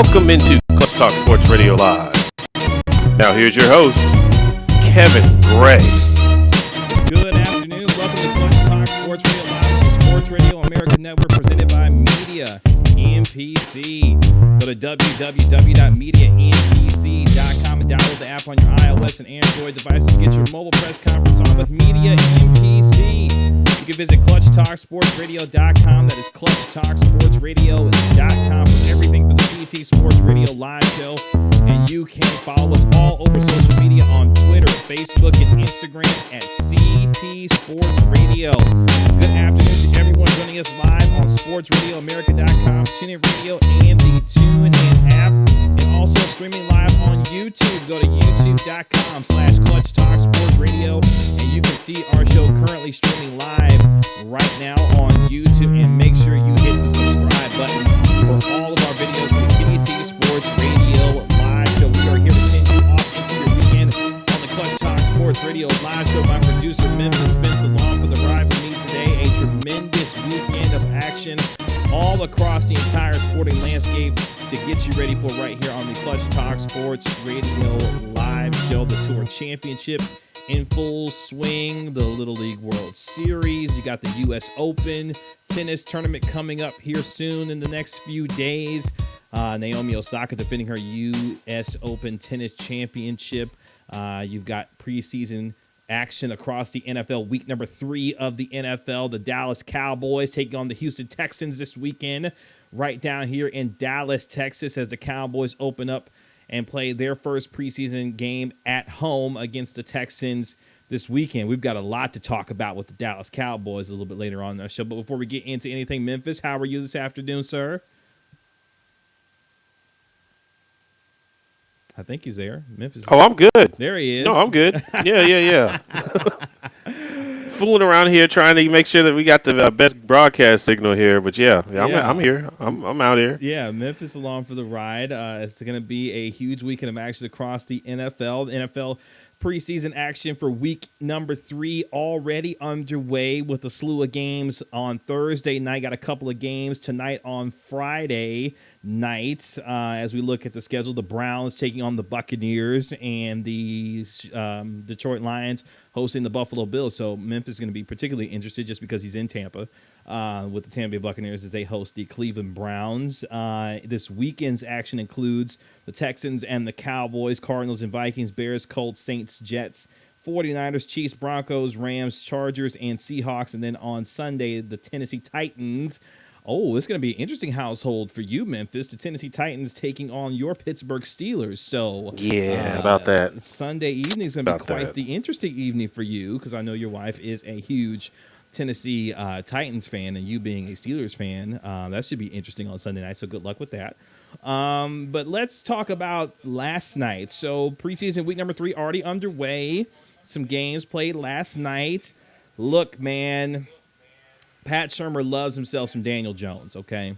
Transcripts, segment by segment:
Welcome into Clutch Talk Sports Radio Live. Now here's your host, Kevin Gray. Good afternoon. Welcome to Clutch Talk Sports Radio Live on the Sports Radio America Network, presented by Media MPC. Go to www.mediampc.com and download the app on your iOS and Android devices. Get your mobile press conference on with Media MPC. You can visit ClutchTalkSportsRadio.com. That is ClutchTalkSportsRadio.com for everything for the CT Sports Radio live show. And you can follow us all over social media on Twitter, Facebook, and Instagram at CT Sports Radio. Good afternoon to everyone joining us live on SportsRadioAmerica.com, TuneIn Radio, and the TuneIn app. And also streaming live on YouTube. Go to youtube.com/ClutchTalkSportsRadio, and you can see our show currently streaming live right now on YouTube. And make sure you hit the subscribe button for all of our videos for the CT Sports Radio live show. We are here to send you off into your weekend on the Clutch Talk Sports Radio live show. My producer, Memphis, Spence, along for the ride with me today. A tremendous weekend of action all across the entire sporting landscape to get you ready for right here on the Clutch Talk Sports Radio live show. The Tour Championship in full swing, the Little League World Series. You got the U.S. Open tennis tournament coming up here soon in the next few days. Naomi Osaka defending her U.S. Open tennis championship. You've got preseason action across the NFL. Week number 3 of the NFL. The Dallas Cowboys taking on the Houston Texans this weekend right down here in Dallas, Texas, as the Cowboys open up and play their first preseason game at home against the Texans this weekend. We've got a lot to talk about with the Dallas Cowboys a little bit later on in our show. But before we get into anything, Memphis, how are you this afternoon, sir? I think he's there. Memphis. Oh, I'm good. There he is. No, I'm good. Yeah. Fooling around here trying to make sure that we got the best broadcast signal here. But I'm here. I'm out here. Yeah, Memphis along for the ride. It's going to be a huge weekend of action across the NFL. The NFL preseason action for week number 3 already underway with a slew of games on Thursday night. Got a couple of games tonight on Friday night. As we look at the schedule, the Browns taking on the Buccaneers and the Detroit Lions hosting the Buffalo Bills. So Memphis is going to be particularly interested just because he's in Tampa with the Tampa Bay Buccaneers as they host the Cleveland Browns. This weekend's action includes the Texans and the Cowboys, Cardinals and Vikings, Bears, Colts, Saints, Jets, 49ers, Chiefs, Broncos, Rams, Chargers, and Seahawks. And then on Sunday, the Tennessee Titans. Oh, it's going to be an interesting household for you, Memphis. The Tennessee Titans taking on your Pittsburgh Steelers. So yeah, about that. Sunday evening is going to be quite the interesting evening for you because I know your wife is a huge Tennessee Titans fan, and you being a Steelers fan, that should be interesting on Sunday night. So good luck with that. But let's talk about last night. So preseason week number 3 already underway. Some games played last night. Look, man. Pat Shurmur loves himself some Daniel Jones, okay?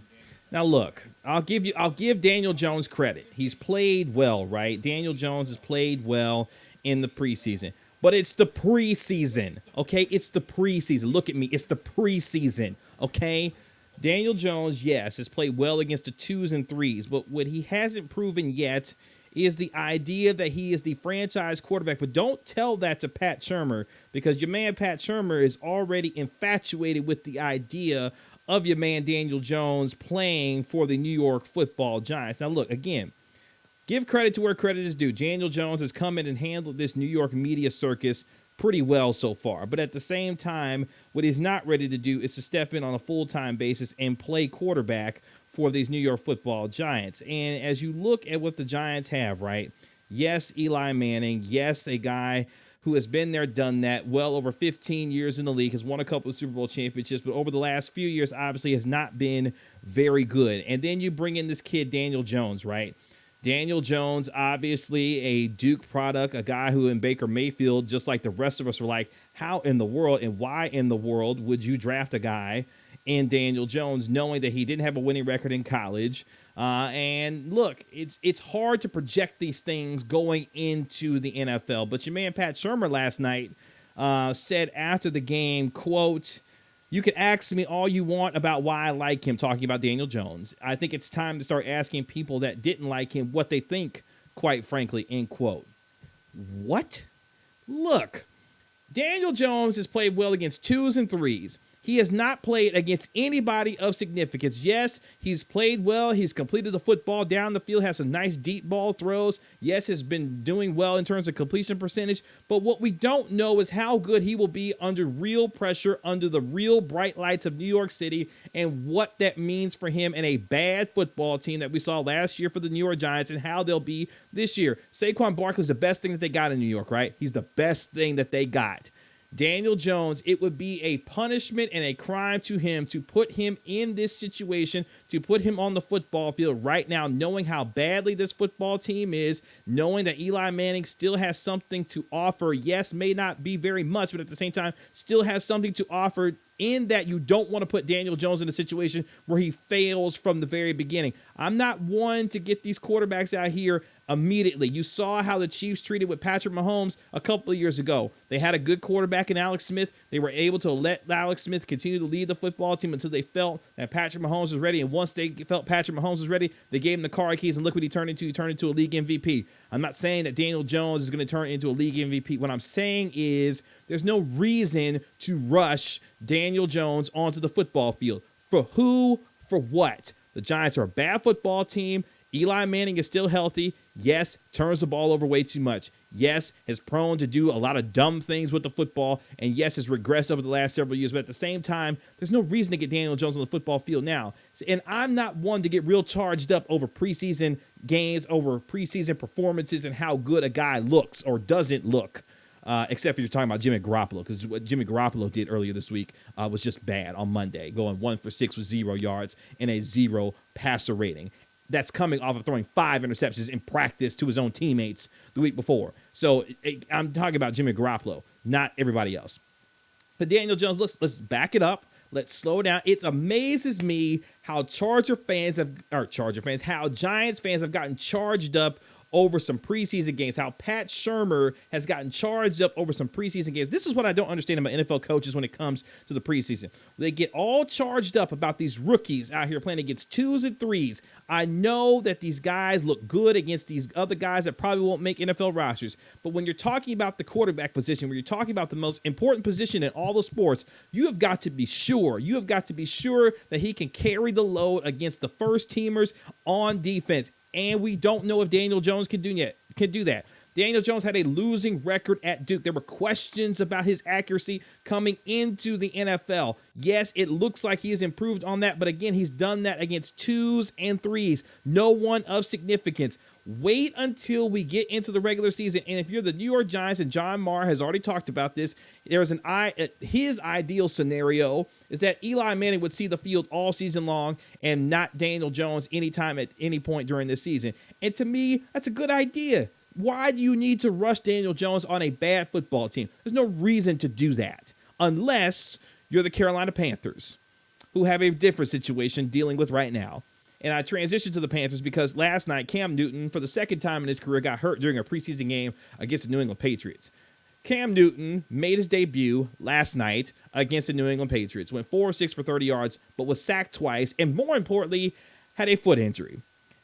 Now, look, I'll give Daniel Jones credit. He's played well, right? Daniel Jones has played well in the preseason. But it's the preseason, okay? It's the preseason. Look at me. It's the preseason, okay? Daniel Jones, yes, has played well against the 2s and 3s, but what he hasn't proven yet is the idea that he is the franchise quarterback. But don't tell that to Pat Shurmur because your man Pat Shurmur is already infatuated with the idea of your man Daniel Jones playing for the New York Football Giants. Now, look, again, give credit to where credit is due. Daniel Jones has come in and handled this New York media circus pretty well so far. But at the same time, what he's not ready to do is to step in on a full-time basis and play quarterback for these New York Football Giants. And as you look at what the Giants have, right? Yes, Eli Manning. Yes, a guy who has been there, done that, well over 15 years in the league, has won a couple of Super Bowl championships, but over the last few years, obviously has not been very good. And then you bring in this kid, Daniel Jones, right? Daniel Jones, obviously a Duke product, a guy who in Baker Mayfield, just like the rest of us, were like, how in the world and why in the world would you draft a guy in Daniel Jones, knowing that he didn't have a winning record in college? And look, it's hard to project these things going into the NFL. But your man Pat Shurmur last night said after the game, quote, You can ask me all you want about why I like him, talking about Daniel Jones. I think it's time to start asking people that didn't like him what they think, quite frankly, end quote. What? Look, Daniel Jones has played well against 2s and 3s. He has not played against anybody of significance. Yes, he's played well. He's completed the football down the field, has some nice deep ball throws. Yes, has been doing well in terms of completion percentage. But what we don't know is how good he will be under real pressure, under the real bright lights of New York City, and what that means for him in a bad football team that we saw last year for the New York Giants and how they'll be this year. Saquon Barkley's the best thing that they got in New York, right? He's the best thing that they got. Daniel Jones, it would be a punishment and a crime to him to put him in this situation, to put him on the football field right now, knowing how badly this football team is, knowing that Eli Manning still has something to offer. Yes, may not be very much, but at the same time, still has something to offer, in that you don't want to put Daniel Jones in a situation where he fails from the very beginning. I'm not one to get these quarterbacks out here immediately. You saw how the Chiefs treated with Patrick Mahomes a couple of years ago. They had a good quarterback in Alex Smith. They were able to let Alex Smith continue to lead the football team until they felt that Patrick Mahomes was ready. And once they felt Patrick Mahomes was ready, they gave him the car keys, and look what he turned into. He turned into a league MVP. I'm not saying that Daniel Jones is going to turn into a league MVP. What I'm saying is there's no reason to rush Daniel Jones onto the football field. For who? For what? The Giants are a bad football team. Eli Manning is still healthy. Yes, turns the ball over way too much. Yes, is prone to do a lot of dumb things with the football. And yes, has regressed over the last several years. But at the same time, there's no reason to get Daniel Jones on the football field now. And I'm not one to get real charged up over preseason games, over preseason performances, and how good a guy looks or doesn't look. Except for you're talking about Jimmy Garoppolo, because what Jimmy Garoppolo did earlier this week was just bad on Monday, going 1 for 6 with 0 yards and a 0 passer rating. That's coming off of throwing 5 interceptions in practice to his own teammates the week before. So I'm talking about Jimmy Garoppolo, not everybody else. But Daniel Jones, let's back it up. Let's slow down. It amazes me how Giants fans have gotten charged up over some preseason games, how Pat Shurmur has gotten charged up over some preseason games. This is what I don't understand about NFL coaches when it comes to the preseason. They get all charged up about these rookies out here playing against 2s and 3s. I know that these guys look good against these other guys that probably won't make NFL rosters. But when you're talking about the quarterback position, when you're talking about the most important position in all the sports, you have got to be sure. You have got to be sure that he can carry the load against the first teamers on defense. And we don't know if Daniel Jones can do that. Daniel Jones had a losing record at Duke. There were questions about his accuracy coming into the NFL. Yes, it looks like he has improved on that, but again, he's done that against 2s and 3s. No one of significance. Wait until we get into the regular season, and if you're the New York Giants, and John Marr has already talked about this, there's his ideal scenario is that Eli Manning would see the field all season long and not Daniel Jones anytime at any point during this season. And to me, that's a good idea. Why do you need to rush Daniel Jones on a bad football team? There's no reason to do that unless you're the Carolina Panthers, who have a different situation dealing with right now. And I transitioned to the Panthers because last night Cam Newton, for the second time in his career, got hurt during a preseason game against the New England Patriots. Cam Newton made his debut last night against the New England Patriots, went 4 or 6 for 30 yards, but was sacked twice, and more importantly, had a foot injury.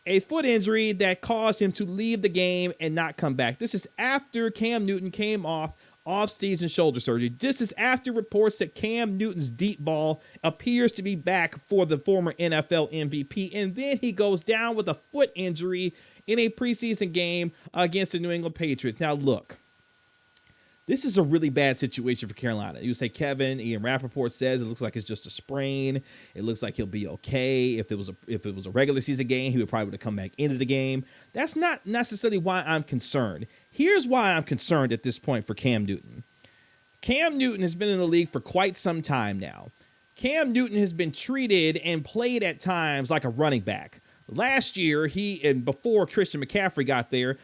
A foot injury that caused him to leave the game and not come back. This is after Cam Newton came off-season shoulder surgery. This is after reports that Cam Newton's deep ball appears to be back for the former NFL MVP, and then he goes down with a foot injury in a preseason game against the New England Patriots. Now, look. This is a really bad situation for Carolina. You say Ian Rappaport says it looks like it's just a sprain. It looks like he'll be okay. If it was a regular season game, he would probably come back into the game. That's not necessarily why I'm concerned. Here's why I'm concerned at this point for Cam Newton. Cam Newton has been in the league for quite some time now. Cam Newton has been treated and played at times like a running back. Last year, and before Christian McCaffrey got there,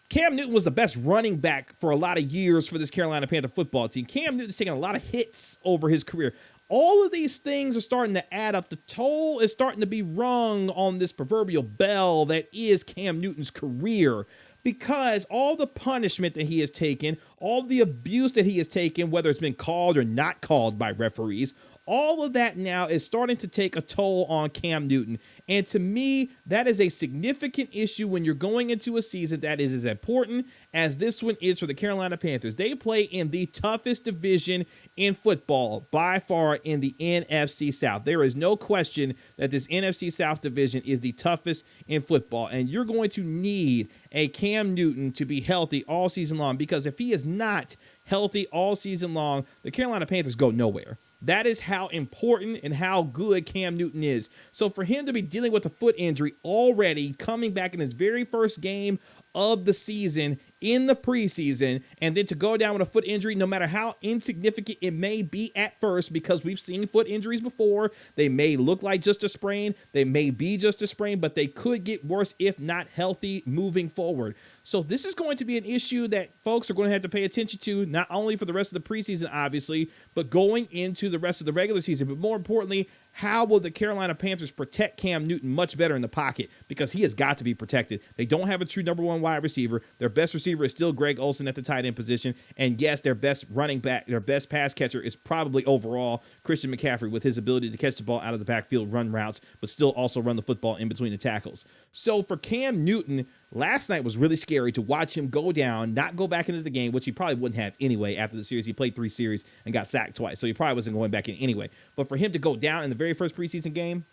Cam Newton was the best running back for a lot of years for this Carolina Panther football team. Cam Newton's taken a lot of hits over his career. All of these things are starting to add up. The toll is starting to be rung on this proverbial bell that is Cam Newton's career. because all the punishment that he has taken, all the abuse that he has taken, whether it's been called or not called by referees, all of that now is starting to take a toll on Cam Newton. And to me, that is a significant issue when you're going into a season that is as important as this one is for the Carolina Panthers. They play in the toughest division in football by far in the NFC South. There is no question that this NFC South division is the toughest in football. And you're going to need a Cam Newton to be healthy all season long, because if he is not healthy all season long, the Carolina Panthers go nowhere. That is how important and how good Cam Newton is. So for him to be dealing with a foot injury already, coming back in his very first game of the season in the preseason, and then to go down with a foot injury, no matter how insignificant it may be at first, because we've seen foot injuries before. They may look like just a sprain, they may be just a sprain, but they could get worse if not healthy moving forward. So this is going to be an issue that folks are going to have to pay attention to, not only for the rest of the preseason, obviously, but going into the rest of the regular season. But more importantly, how will the Carolina Panthers protect Cam Newton much better in the pocket? Because he has got to be protected. They don't have a true number one wide receiver. Their best receiver is still Greg Olsen at the tight end position. And yes, their best running back, their best pass catcher is probably overall Christian McCaffrey, with his ability to catch the ball out of the backfield, run routes, but still also run the football in between the tackles. So for Cam Newton, last night was really scary to watch him go down, not go back into the game, which he probably wouldn't have anyway after the series. He played 3 series and got sacked twice, so he probably wasn't going back in anyway. But for him to go down in the very first preseason game,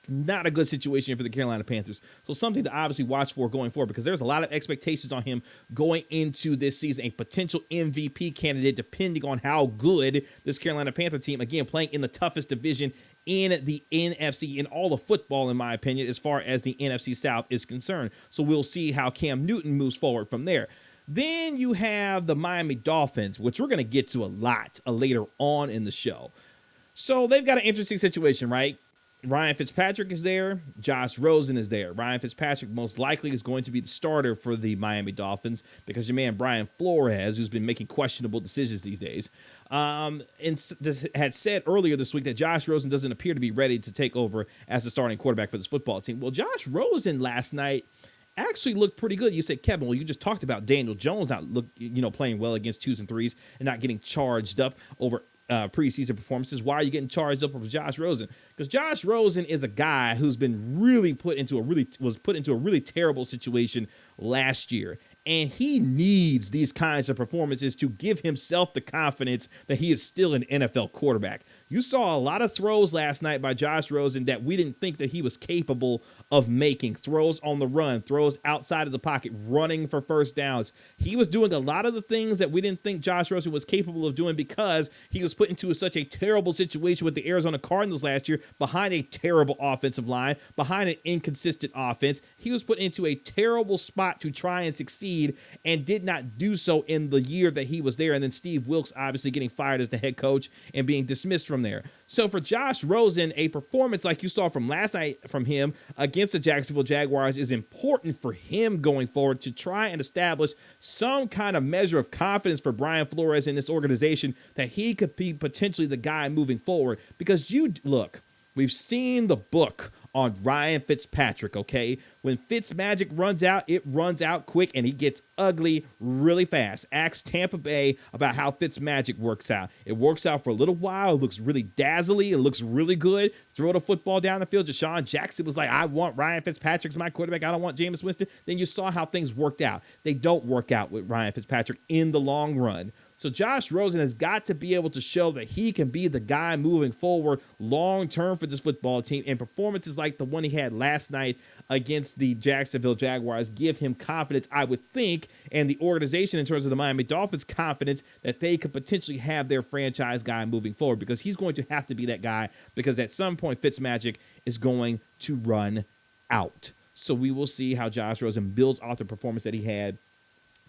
not a good situation for the Carolina Panthers. So something to obviously watch for going forward, because there's a lot of expectations on him going into this season, a potential MVP candidate depending on how good this Carolina Panther team, again, playing in the toughest division in the NFC, in all of football, in my opinion, as far as the NFC South is concerned. So we'll see how Cam Newton moves forward from there. Then you have the Miami Dolphins, which we're going to get to a lot later on in the show. So they've got an interesting situation, right? Ryan Fitzpatrick is there. Josh Rosen is there. Ryan Fitzpatrick most likely is going to be the starter for the Miami Dolphins, because your man Brian Flores, who's been making questionable decisions these days, had said earlier this week that Josh Rosen doesn't appear to be ready to take over as the starting quarterback for this football team. Well, Josh Rosen last night actually looked pretty good. You said, Kevin, well, you just talked about Daniel Jones not playing well against 2s and 3s and not getting charged up over preseason performances. Why are you getting charged up over Josh Rosen? Because Josh Rosen is a guy who's been really put into a really terrible situation last year. And he needs these kinds of performances to give himself the confidence that he is still an NFL quarterback. You saw a lot of throws last night by Josh Rosen that we didn't think that he was capable of making. Throws on the run, throws outside of the pocket, running for first downs. He was doing a lot of the things that we didn't think Josh Rosen was capable of doing, because he was put into such a terrible situation with the Arizona Cardinals last year, behind a terrible offensive line, behind an inconsistent offense. He was put into a terrible spot to try and succeed, and did not do so in the year that he was there. And then Steve Wilkes obviously getting fired as the head coach and being dismissed from there. So for Josh Rosen, a performance like you saw from last night from him against the Jacksonville Jaguars is important for him going forward, to try and establish some kind of measure of confidence for Brian Flores in this organization, that he could be potentially the guy moving forward. Because we've seen the book on Ryan Fitzpatrick, okay? When Fitzmagic runs out, it runs out quick, and he gets ugly really fast. Ask Tampa Bay about how Fitzmagic works out. It works out for a little while. It looks really dazzly. It looks really good. Throw the football down the field. Deshaun Jackson was like, I want Ryan Fitzpatrick as my quarterback. I don't want Jameis Winston. Then you saw how things worked out. They don't work out with Ryan Fitzpatrick in the long run. So Josh Rosen has got to be able to show that he can be the guy moving forward long-term for this football team, and performances like the one he had last night against the Jacksonville Jaguars give him confidence, I would think, and the organization in terms of the Miami Dolphins confidence that they could potentially have their franchise guy moving forward, because he's going to have to be that guy, because at some point Fitzmagic is going to run out. So we will see how Josh Rosen builds off the performance that he had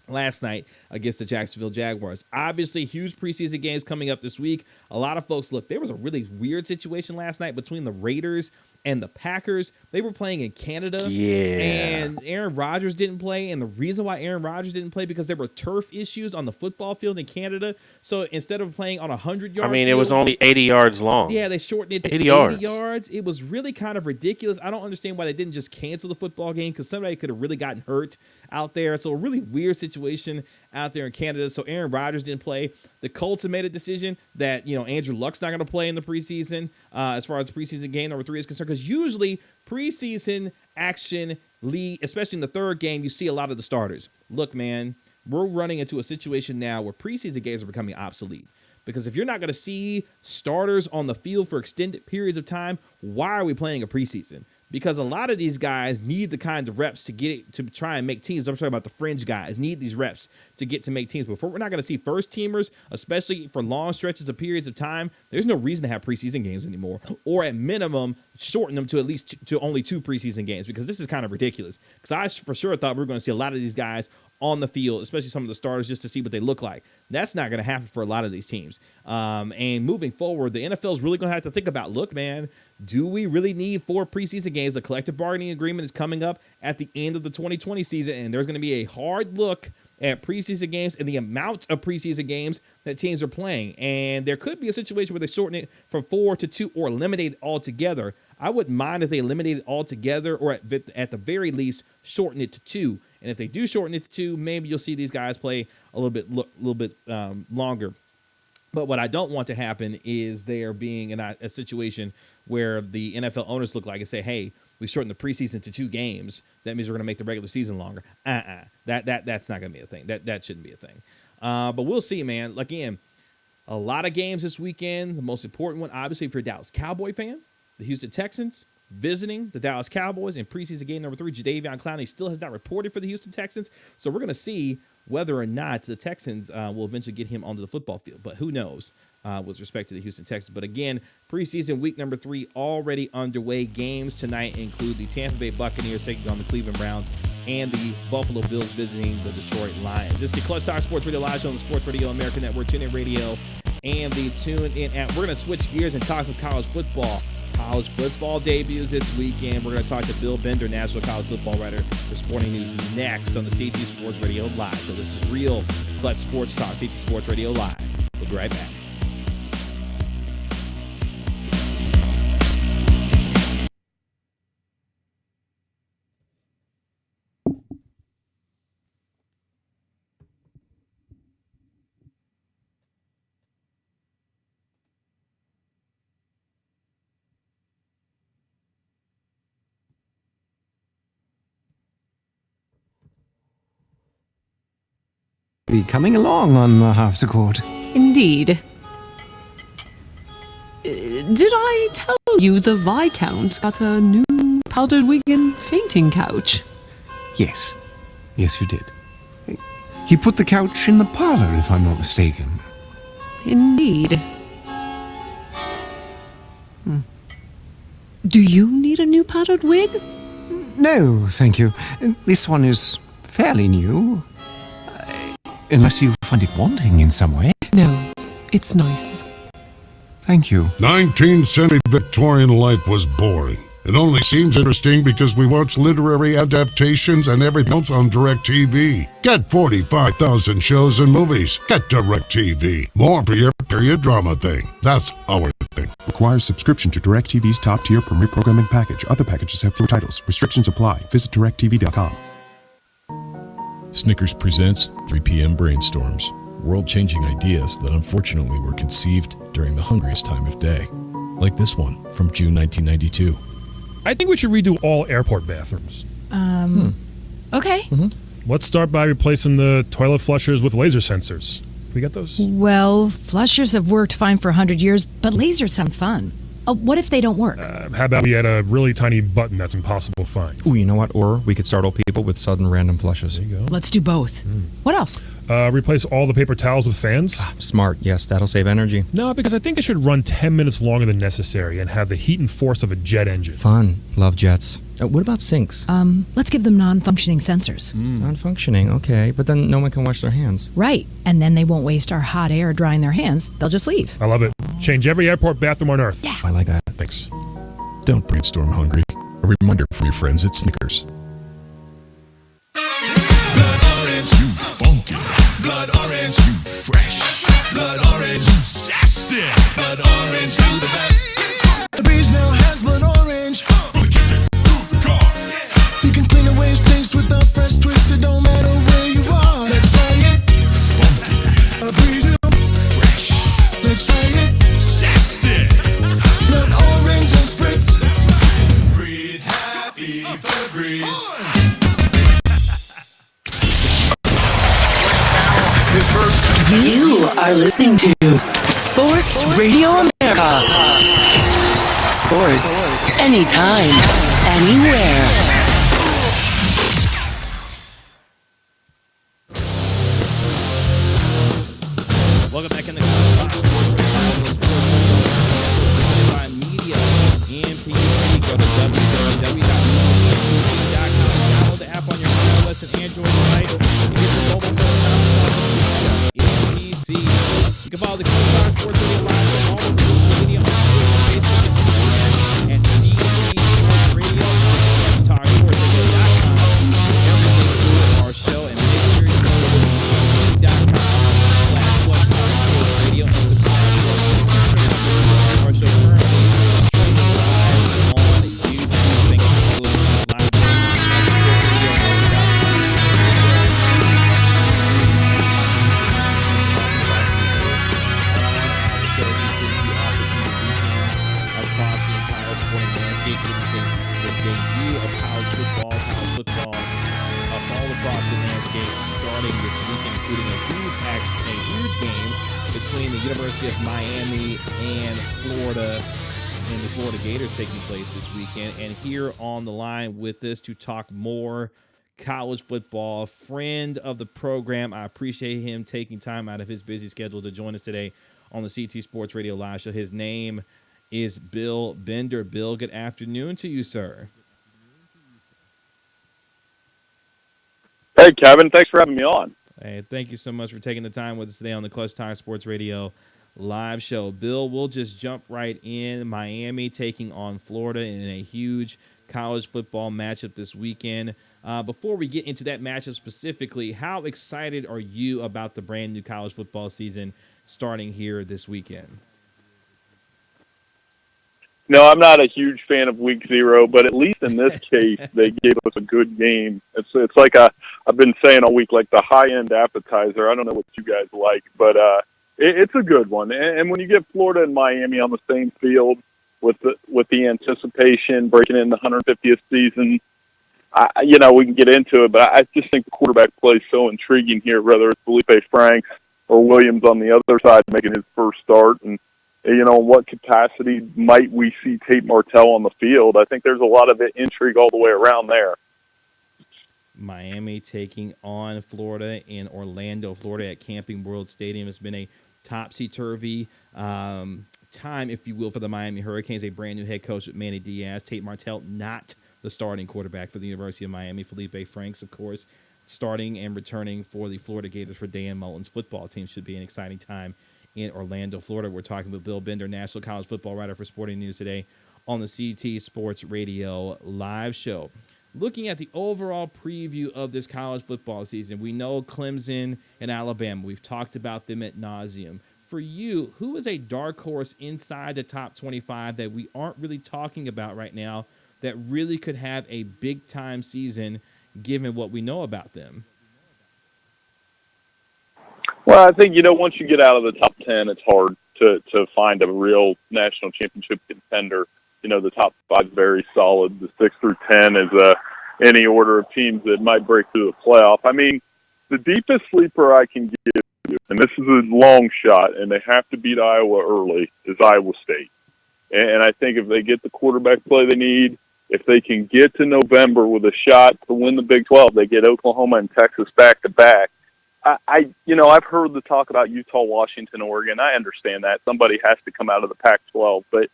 last night against the Jacksonville Jaguars. Obviously, huge preseason games coming up this week. A lot of folks, there was a really weird situation last night between the Raiders and the Packers. They were playing in Canada. Yeah. And Aaron Rodgers didn't play. And the reason why Aaron Rodgers didn't play because there were turf issues on the football field in Canada. So instead of playing on 100-yard field, it was only 80 yards long. Yeah, they shortened it to 80 yards. It was really kind of ridiculous. I don't understand why they didn't just cancel the football game because somebody could have really gotten hurt out there. So a really weird situation out there in Canada. So Aaron Rodgers didn't play. The Colts have made a decision that, Andrew Luck's not going to play in the preseason as far as the preseason game number 3 is concerned, because usually preseason action league, especially in the third game, you see a lot of the starters. Look, man, we're running into a situation now where preseason games are becoming obsolete. Because if you're not going to see starters on the field for extended periods of time, why are we playing a preseason? Because a lot of these guys need the kinds of reps to try and make teams. I'm talking about the fringe guys need these reps to make teams. Before we're not going to see first teamers, especially for long stretches of periods of time. There's no reason to have preseason games anymore, or at minimum shorten them to at least to only 2 preseason games, because this is kind of ridiculous. Because I for sure thought we were going to see a lot of these guys on the field, especially some of the starters, just to see what they look like. That's not going to happen for a lot of these teams. And moving forward, the NFL is really going to have to think about, look, man, do we really need 4 preseason games? The collective bargaining agreement is coming up at the end of the 2020 season, and there's going to be a hard look at preseason games and the amount of preseason games that teams are playing. And there could be a situation where they shorten it from 4 to 2 or eliminate it altogether. I wouldn't mind if they eliminate it altogether, or at the very least shorten it to 2. And if they do shorten it to 2, maybe you'll see these guys play a little bit longer. But what I don't want to happen is there being in a situation where the NFL owners look like and say, hey, we shortened the preseason to 2 games. That means we're going to make the regular season longer. That's not going to be a thing. That shouldn't be a thing. But we'll see, man. Again, a lot of games this weekend. The most important one, obviously, if you're a Dallas Cowboy fan, the Houston Texans visiting the Dallas Cowboys in preseason game number 3. Jadeveon Clowney still has not reported for the Houston Texans. So we're going to see whether or not the Texans will eventually get him onto the football field. But who knows with respect to the Houston Texans. But again, preseason week number 3 already underway. Games tonight include the Tampa Bay Buccaneers taking on the Cleveland Browns and the Buffalo Bills visiting the Detroit Lions. This is the Clutch Talk Sports Radio Live show on the Sports Radio America Network, TuneIn Radio, and the TuneIn app. We're going to switch gears and talk some college football. College football debuts this weekend. We're going to talk to Bill Bender, national college football writer for Sporting News, next on the CT Sports Radio Live. So this is real Clutch Sports Talk, CT Sports Radio Live. We'll be right back. Be coming along on the harpsichord. Indeed. Did I tell you the Viscount got a new powdered wig and fainting couch? Yes. Yes, you did. He put the couch in the parlor, if I'm not mistaken. Indeed. Do you need a new powdered wig? No, thank you. This one is fairly new. Unless you find it wanting in some way. No, it's nice. Thank you. 19th century Victorian life was boring. It only seems interesting because we watch literary adaptations and everything else on DirecTV. Get 45,000 shows and movies. Get DirecTV. More for your period drama thing. That's our thing. Requires subscription to DirecTV's top-tier premier programming package. Other packages have fewer titles. Restrictions apply. Visit DirecTV.com. Snickers presents 3 p.m. Brainstorms, world-changing ideas that unfortunately were conceived during the hungriest time of day. Like this one from June 1992. I think we should redo all airport bathrooms. Okay. Let's start by replacing the toilet flushers with laser sensors. We got those? Well, flushers have worked fine for 100 years, but lasers sound fun. What if they don't work? How about we add a really tiny button that's impossible to find? Ooh, you know what? Or we could startle people with sudden random flushes. There you go. Let's do both. What else? Replace all the paper towels with fans? Smart. Yes, that'll save energy. No, because I think it should run 10 minutes longer than necessary and have the heat and force of a jet engine. Fun. Love jets. What about sinks? Let's give them non-functioning sensors. Non-functioning, okay. But then no one can wash their hands. Right. And then they won't waste our hot air drying their hands. They'll just leave. I love it. Change every airport bathroom on Earth. Yeah. I like that. Thanks. Don't brainstorm hungry. A reminder for your friends at Snickers. Blood orange, you funky. Blood orange, you fresh. Blood orange, you zesty. Blood orange, you the best. The breeze now has blood orange. From the kitchen to the car. You can clean away stinks with a fresh twist. It don't matter where you are. Let's try it. Funky. A breeze, fresh. Let's try it. Zesty. Blood orange and spritz. Breathe happy Febreze. You are listening to Sports Radio America. Sports, anytime, anywhere. Welcome back in the Fox Sports by Media and PUC. Go to www.mediapc.com. Download the app on your iOS and Android device and get the mobile phone NPC. You can follow the Fox Sports Radio Live on all of the social media on Twitter, Facebook, and Instagram at PUC Sports Radio. Talk Sports Radio.com. Everything to do with our show, and make sure you go to PUC.com. Radio and subscribe to our show currently streaming live on YouTube. Thank you for listening live across the entire sporting landscape. It is the debut of college football all across the landscape starting this weekend, including a huge game between the University of Miami and Florida, and the Florida Gators taking place this weekend. And here on the line with us to talk more college football, friend of the program. I appreciate him taking time out of his busy schedule to join us today on the CT Sports Radio Live show. His name is Bill Bender. Bill, good afternoon to you, sir. Hey, Kevin. Thanks for having me on. Hey, thank you so much for taking the time with us today on the Clutch Time Sports Radio Live show. Bill, we'll just jump right in. Miami taking on Florida in a huge college football matchup this weekend. Before we get into that matchup specifically, how excited are you about the brand new college football season starting here this weekend? No, I'm not a huge fan of Week 0, but at least in this case, they gave us a good game. It's like I've been saying all week, like the high-end appetizer. I don't know what you guys like, but it's a good one. And when you get Florida and Miami on the same field with the anticipation, breaking in the 150th season, we can get into it, but I just think the quarterback play is so intriguing here, whether it's Felipe Franks or Williams on the other side making his first start. And what capacity might we see Tate Martell on the field? I think there's a lot of intrigue all the way around there. Miami taking on Florida in Orlando, Florida at Camping World Stadium. It's been a topsy-turvy time, if you will, for the Miami Hurricanes. A brand new head coach with Manny Diaz. Tate Martell not the starting quarterback for the University of Miami. Felipe Franks, of course, starting and returning for the Florida Gators for Dan Mullen's football team. Should be an exciting time in Orlando, Florida. We're talking with Bill Bender, national college football writer for Sporting News today on the CT Sports Radio Live show. Looking at the overall preview of this college football season, we know Clemson and Alabama. We've talked about them ad nauseum. For you, who is a dark horse inside the top 25 that we aren't really talking about right now that really could have a big-time season given what we know about them? Well, I think, once you get out of the top 10, it's hard to find a real national championship contender. The top 5 is very solid. The 6 through 10 is any order of teams that might break through the playoff. I mean, the deepest sleeper I can give you, and this is a long shot, and they have to beat Iowa early, is Iowa State. And I think if they get the quarterback play they need, if they can get to November with a shot to win the Big 12, they get Oklahoma and Texas back-to-back. I've heard the talk about Utah, Washington, Oregon. I understand that. Somebody has to come out of the Pac-12. But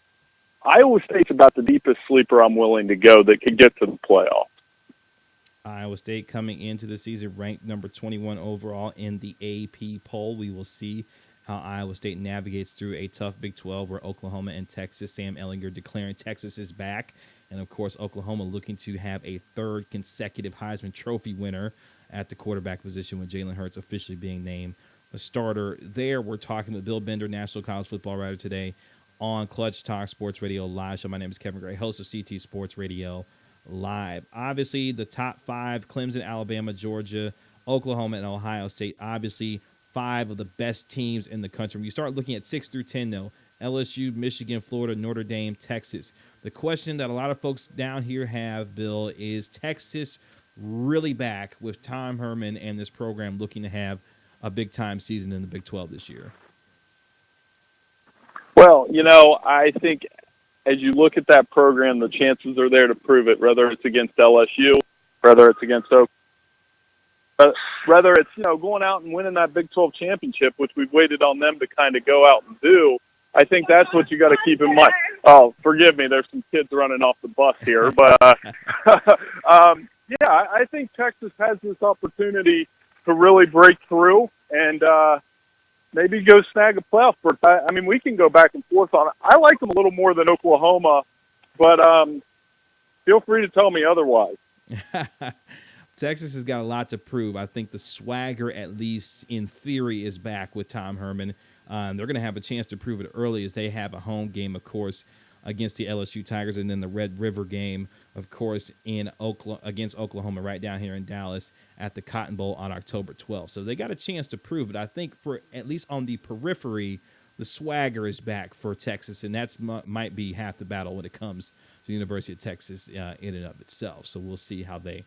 Iowa State's about the deepest sleeper I'm willing to go that can get to the playoffs. Iowa State coming into the season ranked number 21 overall in the AP poll. We will see how Iowa State navigates through a tough Big 12 where Oklahoma and Texas, Sam Ehlinger declaring Texas is back. And, of course, Oklahoma looking to have a third consecutive Heisman Trophy winner at the quarterback position with Jalen Hurts officially being named a starter there. We're talking with Bill Bender, National College Football Writer, today on Clutch Talk Sports Radio Live Show. My name is Kevin Gray, host of CT Sports Radio Live. Obviously, the top five, Clemson, Alabama, Georgia, Oklahoma, and Ohio State, obviously five of the best teams in the country. When you start looking at 6 through 10, though, LSU, Michigan, Florida, Notre Dame, Texas. The question that a lot of folks down here have, Bill, is Texas really back with Tom Herman and this program looking to have a big-time season in the Big 12 this year? Well, I think as you look at that program, the chances are there to prove it, whether it's against LSU, whether it's against Oklahoma, whether it's, going out and winning that Big 12 championship, which we've waited on them to kind of go out and do. I think that's what you got to keep in mind. Oh, forgive me, there's some kids running off the bus here, but I think Texas has this opportunity to really break through and maybe go snag a playoff berth. I mean, we can go back and forth on it. I like them a little more than Oklahoma, but feel free to tell me otherwise. Texas has got a lot to prove. I think the swagger, at least in theory, is back with Tom Herman. They're going to have a chance to prove it early as they have a home game, of course, against the LSU Tigers, and then the Red River game, of course, in against Oklahoma right down here in Dallas at the Cotton Bowl on October 12th. So they got a chance to prove it. I think for at least on the periphery, the swagger is back for Texas, and that's might be half the battle when it comes to the University of Texas in and of itself. So we'll see how they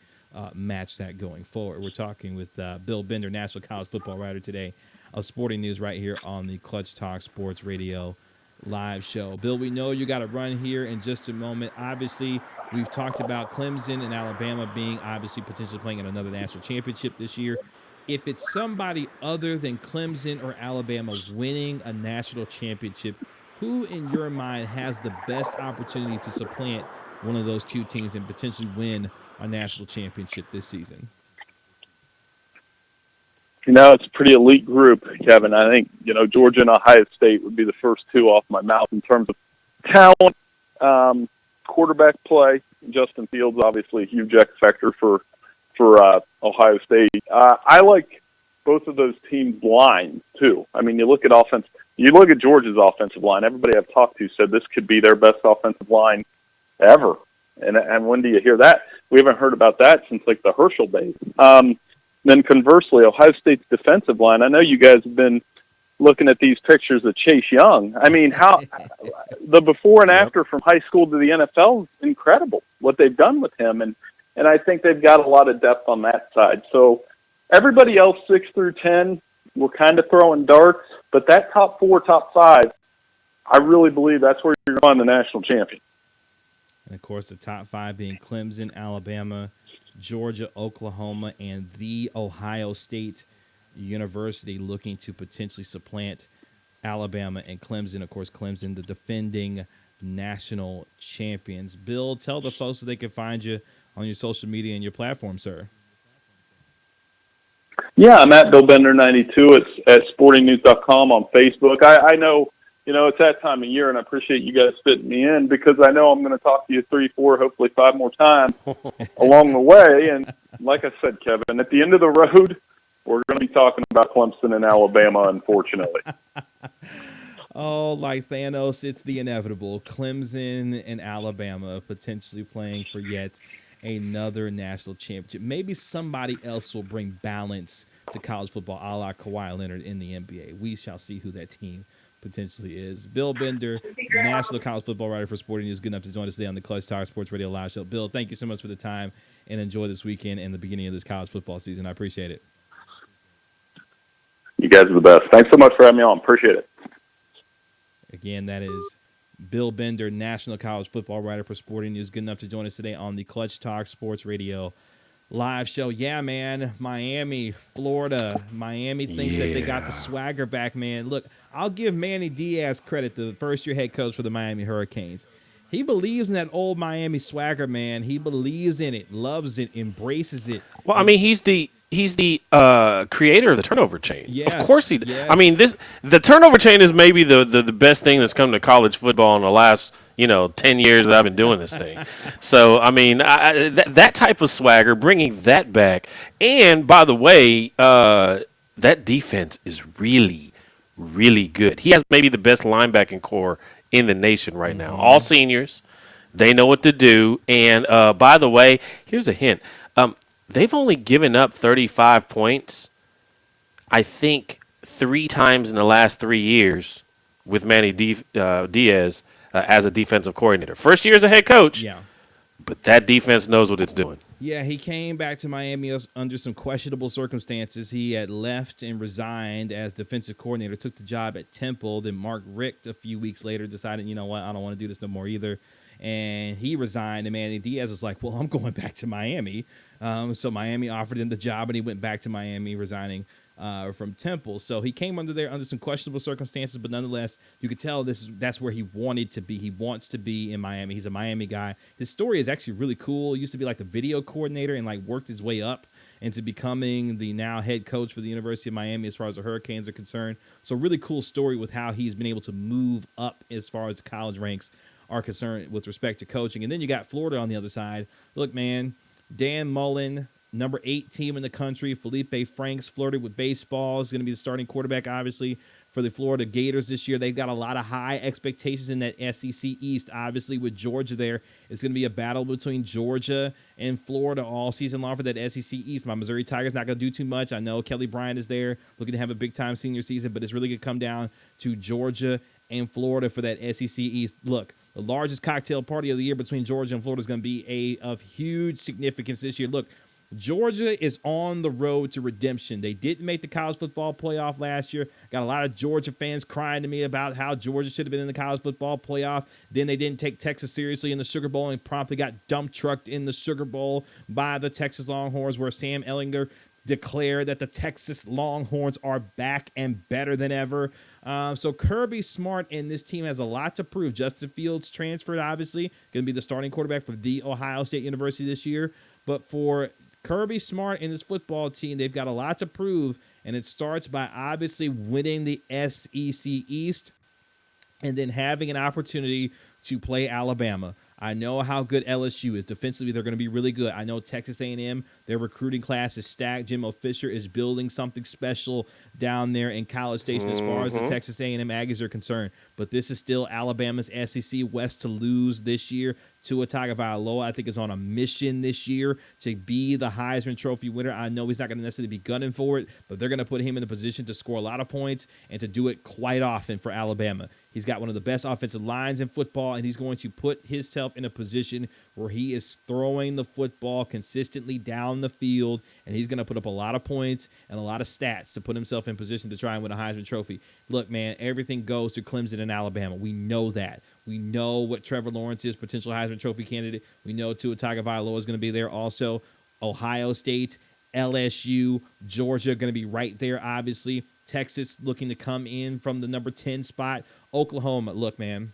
match that going forward. We're talking with Bill Bender, National College Football Writer, today of Sporting News right here on the Clutch Talk Sports Radio Live Show. Bill, we know you got to run here in just a moment. Obviously, we've talked about Clemson and Alabama being obviously potentially playing in another national championship this year. If it's somebody other than Clemson or Alabama winning a national championship, who in your mind has the best opportunity to supplant one of those two teams and potentially win a national championship this season? It's a pretty elite group, Kevin. I think, Georgia and Ohio State would be the first two off my mouth in terms of talent, quarterback play. Justin Fields, obviously a huge X factor for Ohio State. I like both of those teams' lines, too. I mean, you look at offense. You look at Georgia's offensive line. Everybody I've talked to said this could be their best offensive line ever. And when do you hear that? We haven't heard about that since, the Herschel days. Then conversely, Ohio State's defensive line, I know you guys have been looking at these pictures of Chase Young. I mean, how the before and after from high school to the NFL is incredible, what they've done with him. And I think they've got a lot of depth on that side. So everybody else, 6 through 10, we're kind of throwing darts. But that top 4, top 5, I really believe that's where you're going to find the national champion. And, of course, the top 5 being Clemson, Alabama, Georgia, Oklahoma, and the Ohio State University looking to potentially supplant Alabama and Clemson. Of course, Clemson, the defending national champions. Bill, tell the folks that they can find you on your social media and your platform, sir. Yeah, I'm at Bill Bender 92. It's at sportingnews.com on Facebook. I know, it's that time of year, and I appreciate you guys fitting me in because I know I'm going to talk to you 3, 4, hopefully 5 more times along the way. And like I said, Kevin, at the end of the road, we're going to be talking about Clemson and Alabama, unfortunately. Oh, like Thanos, it's the inevitable. Clemson and Alabama potentially playing for yet another national championship. Maybe somebody else will bring balance to college football, a la Kawhi Leonard in the NBA. We shall see who that team potentially is. Bill Bender, National College Football Writer for Sporting News, good enough to join us today on the Clutch Talk Sports Radio Live Show. Bill, thank you so much for the time, and enjoy this weekend and the beginning of this college football season. I appreciate it. You guys are the best. Thanks so much for having me on. Appreciate it. Again, that is Bill Bender, National College Football Writer for Sporting News, good enough to join us today on the Clutch Talk Sports Radio Live Show. Yeah, man, Miami, Florida. Miami thinks that they got the swagger back, man. Look, I'll give Manny Diaz credit, the first-year head coach for the Miami Hurricanes. He believes in that old Miami swagger, man. He believes in it, loves it, embraces it. Well, I mean, he's the He's the creator of the turnover chain. Yes, Of course yes. I mean, the turnover chain is maybe the best thing that's come to college football in the last 10 years that I've been doing this thing. So I mean, that type of swagger, bringing that back, and by the way, that defense is really, really good. He has maybe the best linebacking core in the nation right now. All seniors, they know what to do. And by the way, here's a hint. They've only given up 35 points, I think, 3 times in the last 3 years with Manny Diaz as a defensive coordinator. First year as a head coach, but that defense knows what it's doing. Yeah, he came back to Miami under some questionable circumstances. He had left and resigned as defensive coordinator, took the job at Temple. Then Mark Richt, a few weeks later, decided, you know what, I don't want to do this no more either. And he resigned, and Manny Diaz was like, well, I'm going back to Miami. So Miami offered him the job, and he went back to Miami, resigning from Temple. So he came under some questionable circumstances, but nonetheless, you could tell that's where he wanted to be. He wants to be in Miami. He's a Miami guy. His story is actually really cool. He used to be like the video coordinator and like worked his way up into becoming the now head coach for the University of Miami as far as the Hurricanes are concerned. So really cool story with how he's been able to move up as far as the college ranks are concerned with respect to coaching. And then you got Florida on the other side. Look, man, Dan Mullen, number 8 team in the country. Felipe Franks flirted with baseball. Is going to be the starting quarterback, obviously, for the Florida Gators this year. They've got a lot of high expectations in that SEC East, obviously, with Georgia there. It's going to be a battle between Georgia and Florida all season long for that SEC East. My Missouri Tigers not going to do too much. I know Kelly Bryant is there looking to have a big-time senior season, but it's really going to come down to Georgia and Florida for that SEC East. Look, the largest cocktail party of the year between Georgia and Florida is going to be of huge significance this year. Look, Georgia is on the road to redemption. They didn't make the college football playoff last year. Got a lot of Georgia fans crying to me about how Georgia should have been in the college football playoff. Then they didn't take Texas seriously in the Sugar Bowl and promptly got dump trucked in the Sugar Bowl by the Texas Longhorns, where Sam Ehlinger declared that the Texas Longhorns are back and better than ever. So Kirby Smart and this team has a lot to prove. Justin Fields transferred, obviously, going to be the starting quarterback for the Ohio State University this year. But for Kirby Smart and his football team, they've got a lot to prove, and it starts by obviously winning the SEC East and then having an opportunity to play Alabama. I know how good LSU is. Defensively, they're going to be really good. I know Texas A&M, their recruiting class is stacked. Jimbo Fisher is building something special down there in College Station as far as the Texas A&M Aggies are concerned. But this is still Alabama's SEC West to lose this year. Tua Tagovailoa, I think, is on a mission this year to be the Heisman Trophy winner. I know he's not going to necessarily be gunning for it, but they're going to put him in a position to score a lot of points and to do it quite often for Alabama. He's got one of the best offensive lines in football, and he's going to put himself in a position where he is throwing the football consistently down the field, and he's going to put up a lot of points and a lot of stats to put himself in position to try and win a Heisman Trophy. Look, man, everything goes to Clemson and Alabama. We know that. We know what Trevor Lawrence is, potential Heisman Trophy candidate. We know Tua Tagovailoa is going to be there also. Ohio State, LSU, Georgia going to be right there, obviously. Texas looking to come in from the number 10 spot. Oklahoma, look, man,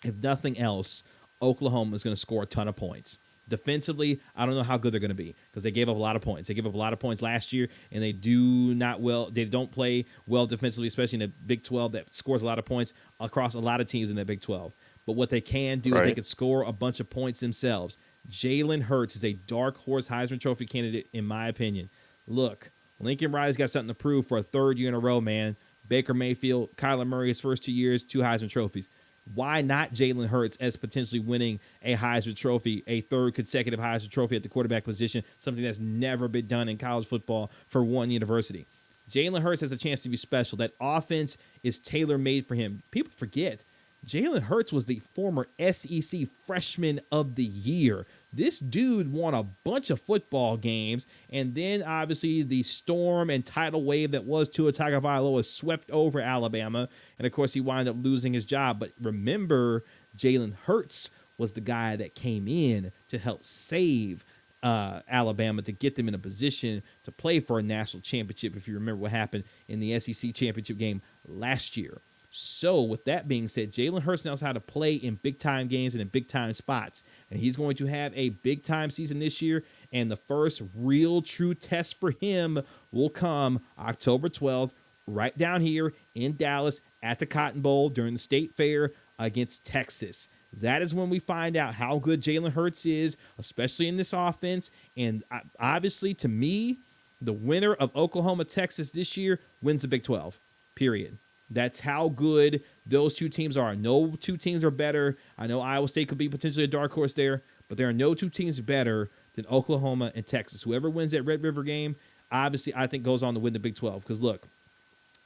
if nothing else, Oklahoma is going to score a ton of points. Defensively, I don't know how good they're going to be because they gave up a lot of points. They gave up a lot of points last year, and they don't play well defensively, especially in the Big 12 that scores a lot of points across a lot of teams in that Big 12. But what they can do is they can score a bunch of points themselves. Jalen Hurts is a dark horse Heisman Trophy candidate, in my opinion. Look, Lincoln Riley's got something to prove for a third year in a row, man. Baker Mayfield, Kyler Murray, his first 2 years, 2 Heisman Trophies. Why not Jalen Hurts as potentially winning a Heisman Trophy, a third consecutive Heisman Trophy at the quarterback position, something that's never been done in college football for one university? Jalen Hurts has a chance to be special. That offense is tailor-made for him. People forget, Jalen Hurts was the former SEC Freshman of the Year. This dude won a bunch of football games, and then obviously the storm and tidal wave that was Tua Tagovailoa swept over Alabama, and of course he wound up losing his job. But remember, Jalen Hurts was the guy that came in to help save Alabama to get them in a position to play for a national championship, if you remember what happened in the SEC championship game last year. So with that being said, Jalen Hurts knows how to play in big-time games and in big-time spots. And he's going to have a big-time season this year And the first real true test for him will come October 12th, right down here in Dallas at the Cotton Bowl during the State Fair against Texas. That is when we find out how good Jalen Hurts is, especially in this offense. And obviously, to me, the winner of Oklahoma-Texas this year wins the Big 12, period. That's how good those two teams are. No two teams are better. I know Iowa State could be potentially a dark horse there, but there are no two teams better than Oklahoma and Texas. Whoever wins that Red River game, obviously, I think goes on to win the Big 12. Because, look,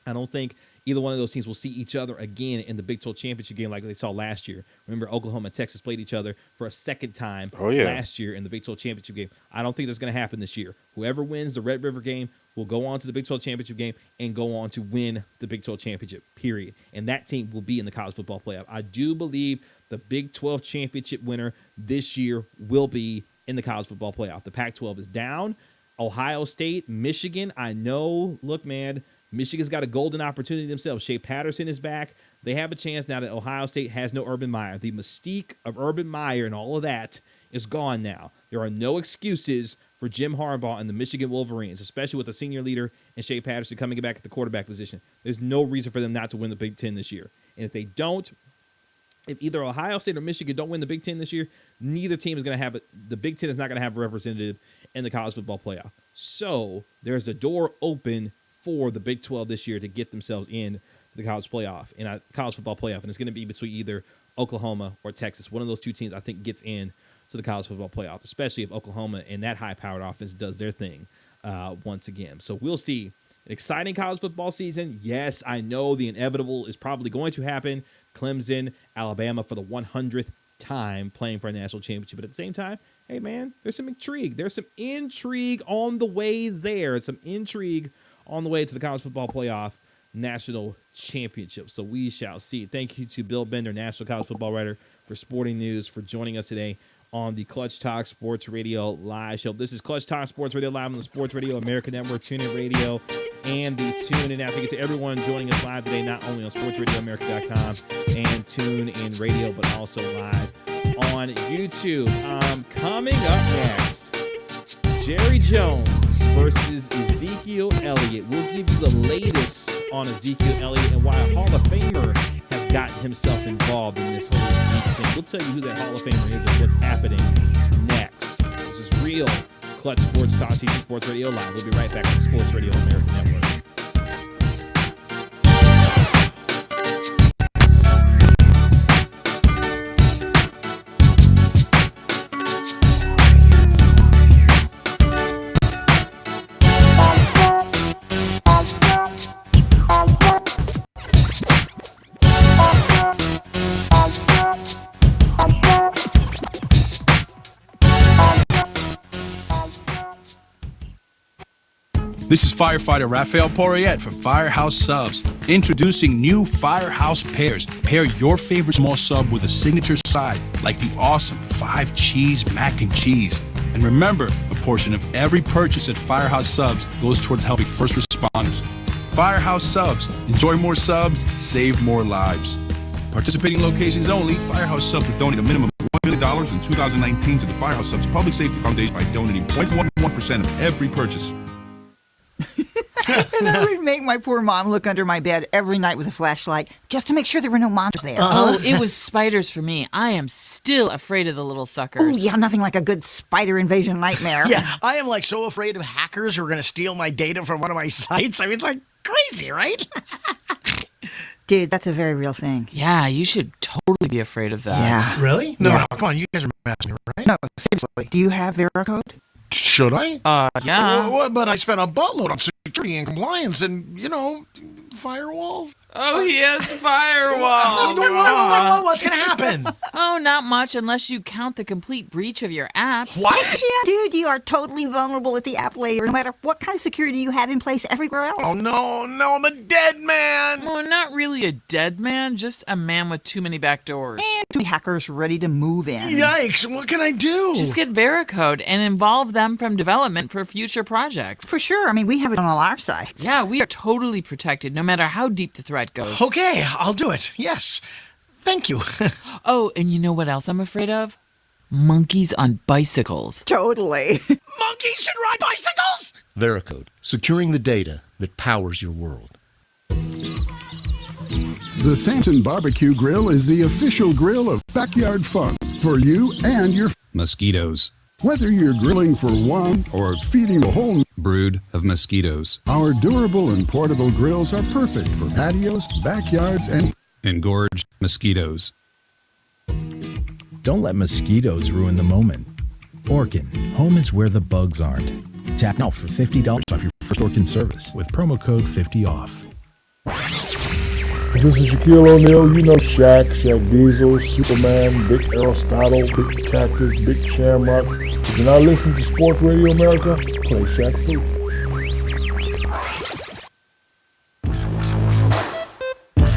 I don't think either one of those teams will see each other again in the Big 12 championship game like they saw last year. Remember, Oklahoma and Texas played each other for a second time last year in the Big 12 championship game. I don't think that's going to happen this year. Whoever wins the Red River game will go on to the Big 12 championship game and go on to win the Big 12 championship, period. And that team will be in the college football playoff. I do believe the Big 12 championship winner this year will be in the college football playoff. The Pac-12 is down. Ohio State, Michigan, I know, look, man, Michigan's got a golden opportunity themselves. Shea Patterson is back. They have a chance now that Ohio State has no Urban Meyer. The mystique of Urban Meyer and all of that is gone now. There are no excuses for Jim Harbaugh and the Michigan Wolverines, especially with the senior leader and Shea Patterson coming back at the quarterback position. There's no reason for them not to win the Big Ten this year. And if they don't, if either Ohio State or Michigan don't win the Big Ten this year, neither team is going to have it. The Big Ten is not going to have a representative in the college football playoff. So there's a door open for the Big 12 this year to get themselves in to the college playoff and college football playoff, and it's going to be between either Oklahoma or Texas. One of those two teams I think gets in to the college football playoff, especially if Oklahoma and that high-powered offense does their thing once again. So we'll see. An exciting college football season. Yes, I know the inevitable is probably going to happen. Clemson, Alabama for the 100th time playing for a national championship, but at the same time, hey man, there's some intrigue. There's some intrigue on the way there. Some intrigue on the way to the college football playoff national championship. So we shall see. Thank you to Bill Bender, national college football writer for Sporting News, for joining us today on the Clutch Talk Sports Radio live show. This is Clutch Talk Sports Radio live on the Sports Radio America Network, TuneIn Radio, and the TuneIn app. Thank you to everyone joining us live today, not only on sportsradioamerica.com and TuneIn Radio, but also live on YouTube. Coming up next, Jerry Jones versus Ezekiel Elliott. We'll give you the latest on Ezekiel Elliott and why a Hall of Famer has gotten himself involved in this whole Zeke thing. We'll tell you who that Hall of Famer is and what's happening next. This is real Clutch Sports Talk, TV Sports Radio Live. We'll be right back on the Sports Radio America Network. This is firefighter Raphael Poirier for Firehouse Subs. Introducing new Firehouse Pairs. Pair your favorite small sub with a signature side, like the awesome 5-cheese mac and cheese. And remember, a portion of every purchase at Firehouse Subs goes towards helping first responders. Firehouse Subs. Enjoy more subs, save more lives. Participating locations only. Firehouse Subs will donate a minimum of $1 million in 2019 to the Firehouse Subs Public Safety Foundation by donating 0.11% of every purchase. And I would make my poor mom look under my bed every night with a flashlight just to make sure there were no monsters there. Oh, it was spiders for me. I am still afraid of the little suckers. Oh, yeah, nothing like a good spider invasion nightmare. Yeah, I am like so afraid of hackers who are going to steal my data from one of my sites. I mean, it's like crazy, right? Dude, that's a very real thing. Yeah, you should totally be afraid of that. Yeah. Really? No, come on, you guys are messing, right? No, seriously. Do you have Veracode? Should I? Yeah. Well, but I spent a buttload on security and compliance and, firewalls. Oh, he has firewalls. What's going to happen? Oh, not much unless you count the complete breach of your apps. What? Yeah, dude, you are totally vulnerable at the app layer, no matter what kind of security you have in place everywhere else. Oh, no, I'm a dead man. Well, not really a dead man, just a man with too many back doors. And too many hackers ready to move in. Yikes, what can I do? Just get Veracode and involve them from development for future projects. For sure. I mean, we have it on all our sites. Yeah, we are totally protected, no matter how deep the threat goes. Okay, I'll do it. Yes. Thank you. Oh, and you know what else I'm afraid of? Monkeys on bicycles. Totally. Monkeys can ride bicycles? Veracode, securing the data that powers your world. The Santon Barbecue Grill is the official grill of backyard fun for you and your Mosquitoes. Whether you're grilling for one or feeding a whole Brood of mosquitoes. our durable and portable grills are perfect for patios, backyards, and Engorged mosquitoes. Don't let mosquitoes ruin the moment. Orkin, home is where the bugs aren't. Tap now for $50 off your first Orkin service with promo code 50OFF. This is Ezekiel O'Neal. You know Shaq, Shaq Diesel, Superman, Big Aristotle, Big Cactus, Big Shamrock. If you're not listening to Sports Radio America, play Shaq Fu.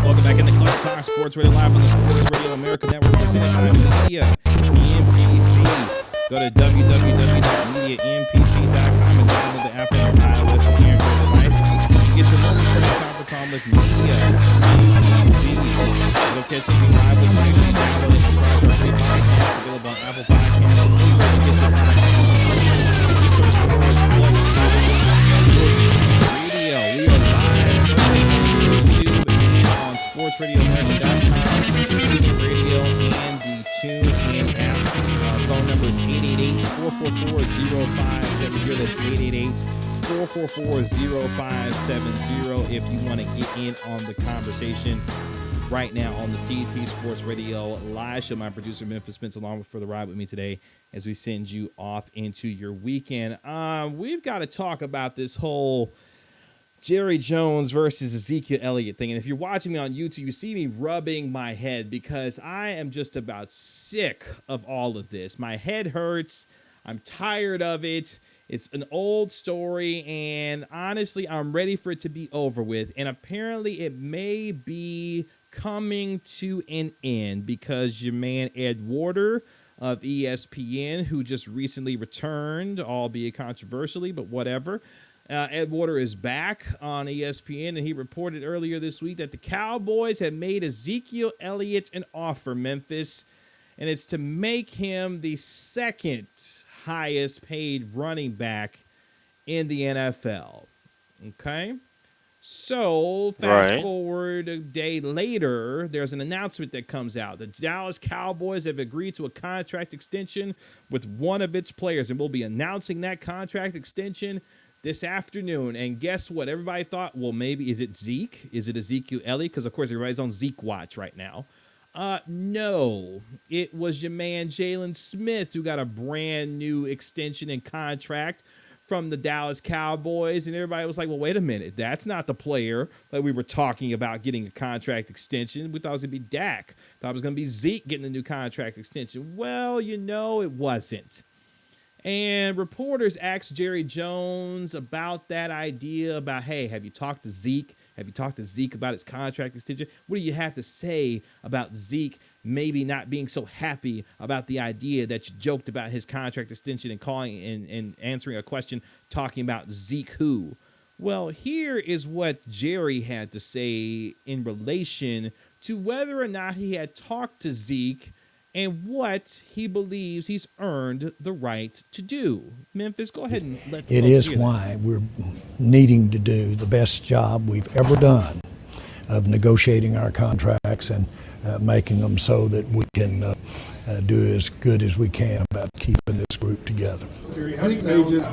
Welcome back into Club Talk Sports Radio live on the Sports Radio America Network, presented by Media MPC. Go to www.mediampc.com and download the app on your iOS or Android device. Get your moments from the conference call with Media MPC. Go catch us live with Mike and download it. Subscribe to our free podcast available on Apple Podcasts. Anywhere you get your podcast. Radio. We are live on YouTube and on SportsRadioAmerica.com, Stupid Radio, and the TuneIn app. Our phone number is 888-444-0570. That's 888-444-0570 if you want to get in on the conversation right now on the CT Sports Radio live show. My producer, Memphis Spence, along for the ride with me today as we send you off into your weekend. We've got to talk about this whole Jerry Jones versus Ezekiel Elliott thing. And if you're watching me on YouTube, you see me rubbing my head because I am just about sick of all of this. My head hurts. I'm tired of it. It's an old story, and honestly, I'm ready for it to be over with. And apparently, it may be coming to an end because your man Ed Warder of ESPN, who just recently returned, albeit controversially, but whatever. Ed Warder is back on ESPN, and he reported earlier this week that the Cowboys have made Ezekiel Elliott an offer, Memphis, and it's to make him the second highest paid running back in the NFL. Okay? So, fast forward a day later, there's an announcement that comes out. The Dallas Cowboys have agreed to a contract extension with one of its players, and we'll be announcing that contract extension this afternoon. And guess what? Everybody thought, well, maybe, is it Zeke? Is it Ezekiel Elliott? Because, of course, everybody's on Zeke watch right now. No, it was your man Jalen Smith who got a brand new extension and contract from the Dallas Cowboys. And everybody was like, well, wait a minute. That's not the player that we were talking about getting a contract extension. We thought it was going to be Dak. Thought it was going to be Zeke getting a new contract extension. Well, you know, it wasn't. And reporters asked Jerry Jones about that idea about, hey, have you talked to Zeke? Have you talked to Zeke about his contract extension? What do you have to say about Zeke maybe not being so happy about the idea that you joked about his contract extension and calling and answering a question talking about Zeke who? Well, here is what Jerry had to say in relation to whether or not he had talked to Zeke and what he believes he's earned the right to do. Memphis, go ahead and let It is why we're needing to do the best job we've ever done of negotiating our contracts and making them so that we can do as good as we can about keeping this group together. Zeke's agents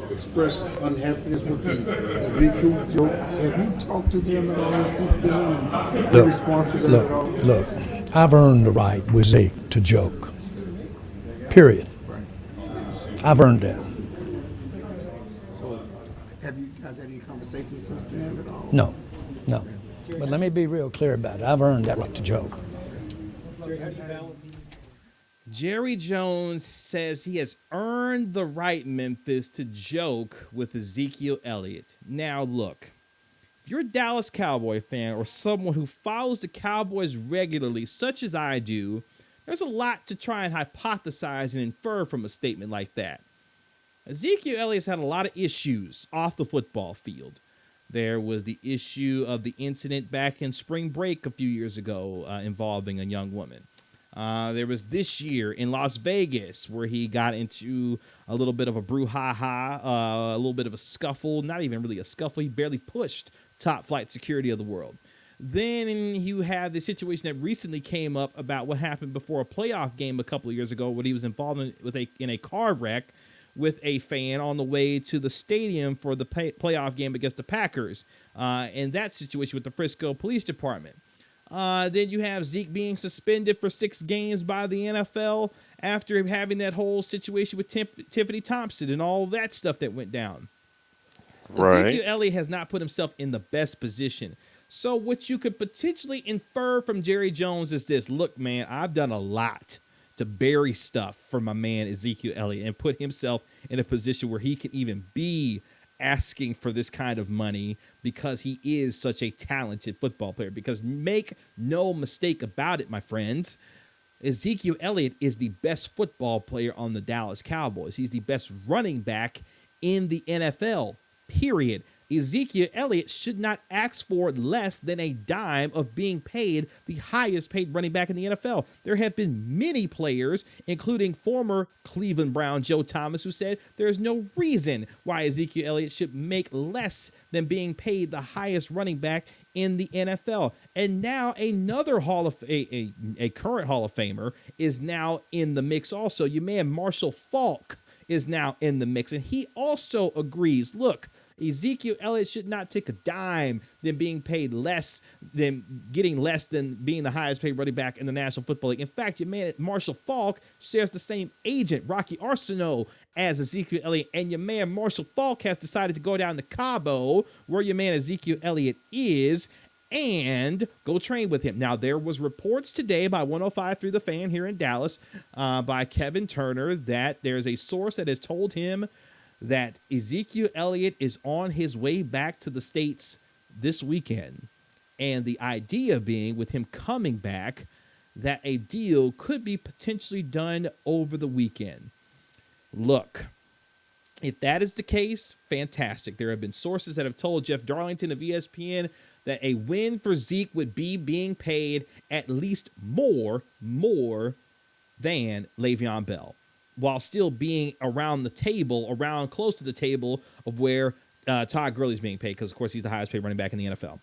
expressed unhappiness with the Ezekiel joke. Have you talked to them at all since then? And Look, respond to that at all? look, I've earned the right with Zeke to joke. Period. I've earned that. So, have you guys had any conversations since then at all? No. But let me be real clear about it. I've earned that right to joke. Jerry Jones says he has earned the right, Memphis, to joke with Ezekiel Elliott. Now, look, if you're a Dallas Cowboy fan or someone who follows the Cowboys regularly, such as I do, there's a lot to try and hypothesize and infer from a statement like that. Ezekiel Elliott's had a lot of issues off the football field. There was the issue of the incident back in spring break a few years ago involving a young woman. There was this year in Las Vegas where he got into a little bit of a brouhaha, a little bit of a scuffle, not even really a scuffle. He barely pushed top flight security of the world. Then you have the situation that recently came up about what happened before a playoff game a couple of years ago when he was involved in a car wreck with a fan on the way to the stadium for the playoff game against the Packers. In that situation with the Frisco Police Department. Then you have Zeke being suspended for 6 games by the NFL after having that whole situation with Tiffany Thompson and all that stuff that went down. Right. Ezekiel Elliott has not put himself in the best position. So what you could potentially infer from Jerry Jones is this. Look, man, I've done a lot to bury stuff for my man Ezekiel Elliott and put himself in a position where he can even be asking for this kind of money because he is such a talented football player. Because make no mistake about it, my friends, Ezekiel Elliott is the best football player on the Dallas Cowboys. He's the best running back in the NFL, period. Ezekiel Elliott should not ask for less than a dime of being paid the highest paid running back in the NFL. There have been many players, including former Cleveland Brown Joe Thomas, who said there's no reason why Ezekiel Elliott should make less than being paid the highest running back in the NFL. And now another a current Hall of Famer is now in the mix also. Your man Marshall Faulk is now in the mix, and he also agrees, look, Ezekiel Elliott should not take a dime than being paid less than getting less than being the highest paid running back in the National Football League. In fact, your man Marshall Faulk shares the same agent, Rocky Arsenault, as Ezekiel Elliott, and your man Marshall Faulk has decided to go down to Cabo, where your man Ezekiel Elliott is, and go train with him. Now, there was reports today by 105 Through the Fan here in Dallas by Kevin Turner that there's a source that has told him that Ezekiel Elliott is on his way back to the States this weekend. And the idea being, with him coming back, that a deal could be potentially done over the weekend. Look, if that is the case, fantastic. There have been sources that have told Jeff Darlington of ESPN that a win for Zeke would be being paid at least more than Le'Veon Bell, while still being close to the table of where Todd Gurley's being paid, because, of course, he's the highest paid running back in the NFL.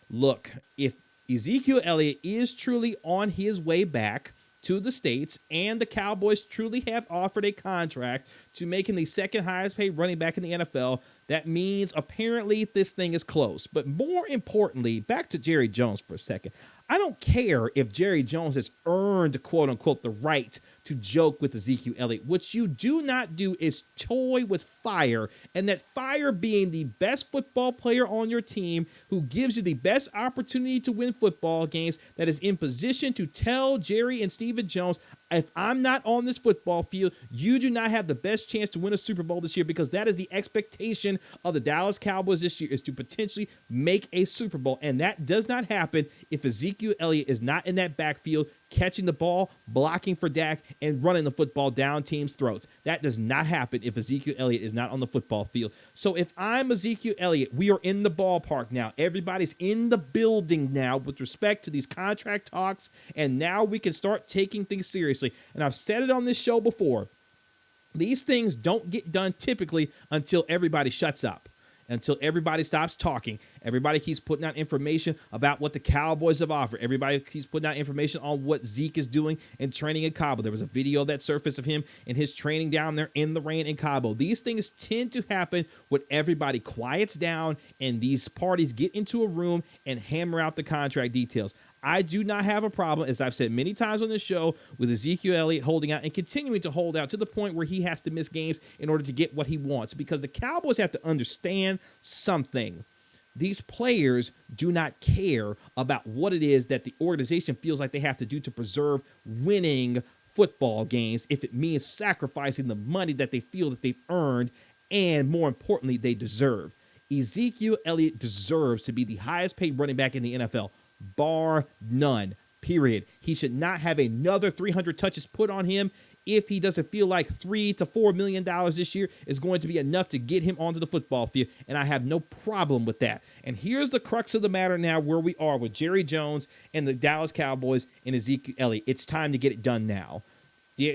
Look, if Ezekiel Elliott is truly on his way back to the States and the Cowboys truly have offered a contract to make him the second highest paid running back in the NFL, that means apparently this thing is close. But more importantly, back to Jerry Jones for a second. I don't care if Jerry Jones has earned, quote unquote, the right to joke with Ezekiel Elliott. What you do not do is toy with fire, and that fire being the best football player on your team who gives you the best opportunity to win football games, that is in position to tell Jerry and Stephen Jones, if I'm not on this football field, you do not have the best chance to win a Super Bowl this year, because that is the expectation of the Dallas Cowboys this year, is to potentially make a Super Bowl. And that does not happen if Ezekiel Elliott is not in that backfield catching the ball, blocking for Dak, and running the football down teams' throats. That does not happen if Ezekiel Elliott is not on the football field. So if I'm Ezekiel Elliott, we are in the ballpark now. Everybody's in the building now with respect to these contract talks, and now we can start taking things seriously. And I've said it on this show before. These things don't get done typically until everybody shuts up, until everybody stops talking. Everybody keeps putting out information about what the Cowboys have offered. Everybody keeps putting out information on what Zeke is doing and training in Cabo. There was a video that surfaced of him and his training down there in the rain in Cabo. These things tend to happen when everybody quiets down and these parties get into a room and hammer out the contract details. I do not have a problem, as I've said many times on this show, with Ezekiel Elliott holding out and continuing to hold out to the point where he has to miss games in order to get what he wants, because the Cowboys have to understand something. These players do not care about what it is that the organization feels like they have to do to preserve winning football games, if it means sacrificing the money that they feel that they've earned and, more importantly, they deserve. Ezekiel Elliott deserves to be the highest paid running back in the NFL, bar none, period. He should not have another 300 touches put on him if he doesn't feel like $3 to $4 million this year is going to be enough to get him onto the football field, and I have no problem with that. And here's the crux of the matter now, where we are with Jerry Jones and the Dallas Cowboys and Ezekiel Elliott. It's time to get it done now.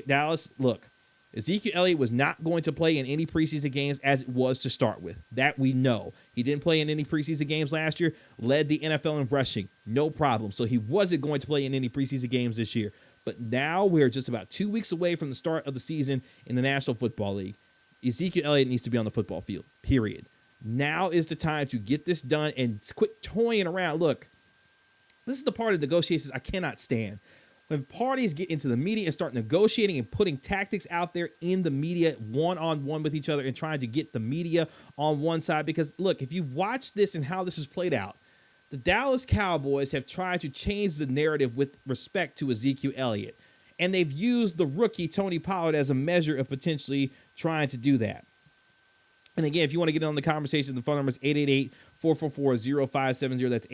Dallas, look, Ezekiel Elliott was not going to play in any preseason games as it was to start with. That we know. He didn't play in any preseason games last year, led the NFL in rushing, no problem. So he wasn't going to play in any preseason games this year. But now we're just about 2 weeks away from the start of the season in the National Football League. Ezekiel Elliott needs to be on the football field, period. Now is the time to get this done and quit toying around. Look, this is the part of negotiations I cannot stand. When parties get into the media and start negotiating and putting tactics out there in the media one-on-one with each other and trying to get the media on one side. Because, look, if you watch this and how this is played out, the Dallas Cowboys have tried to change the narrative with respect to Ezekiel Elliott. And they've used the rookie Tony Pollard as a measure of potentially trying to do that. And again, if you want to get in on the conversation, the phone number is 888-444-0570. That's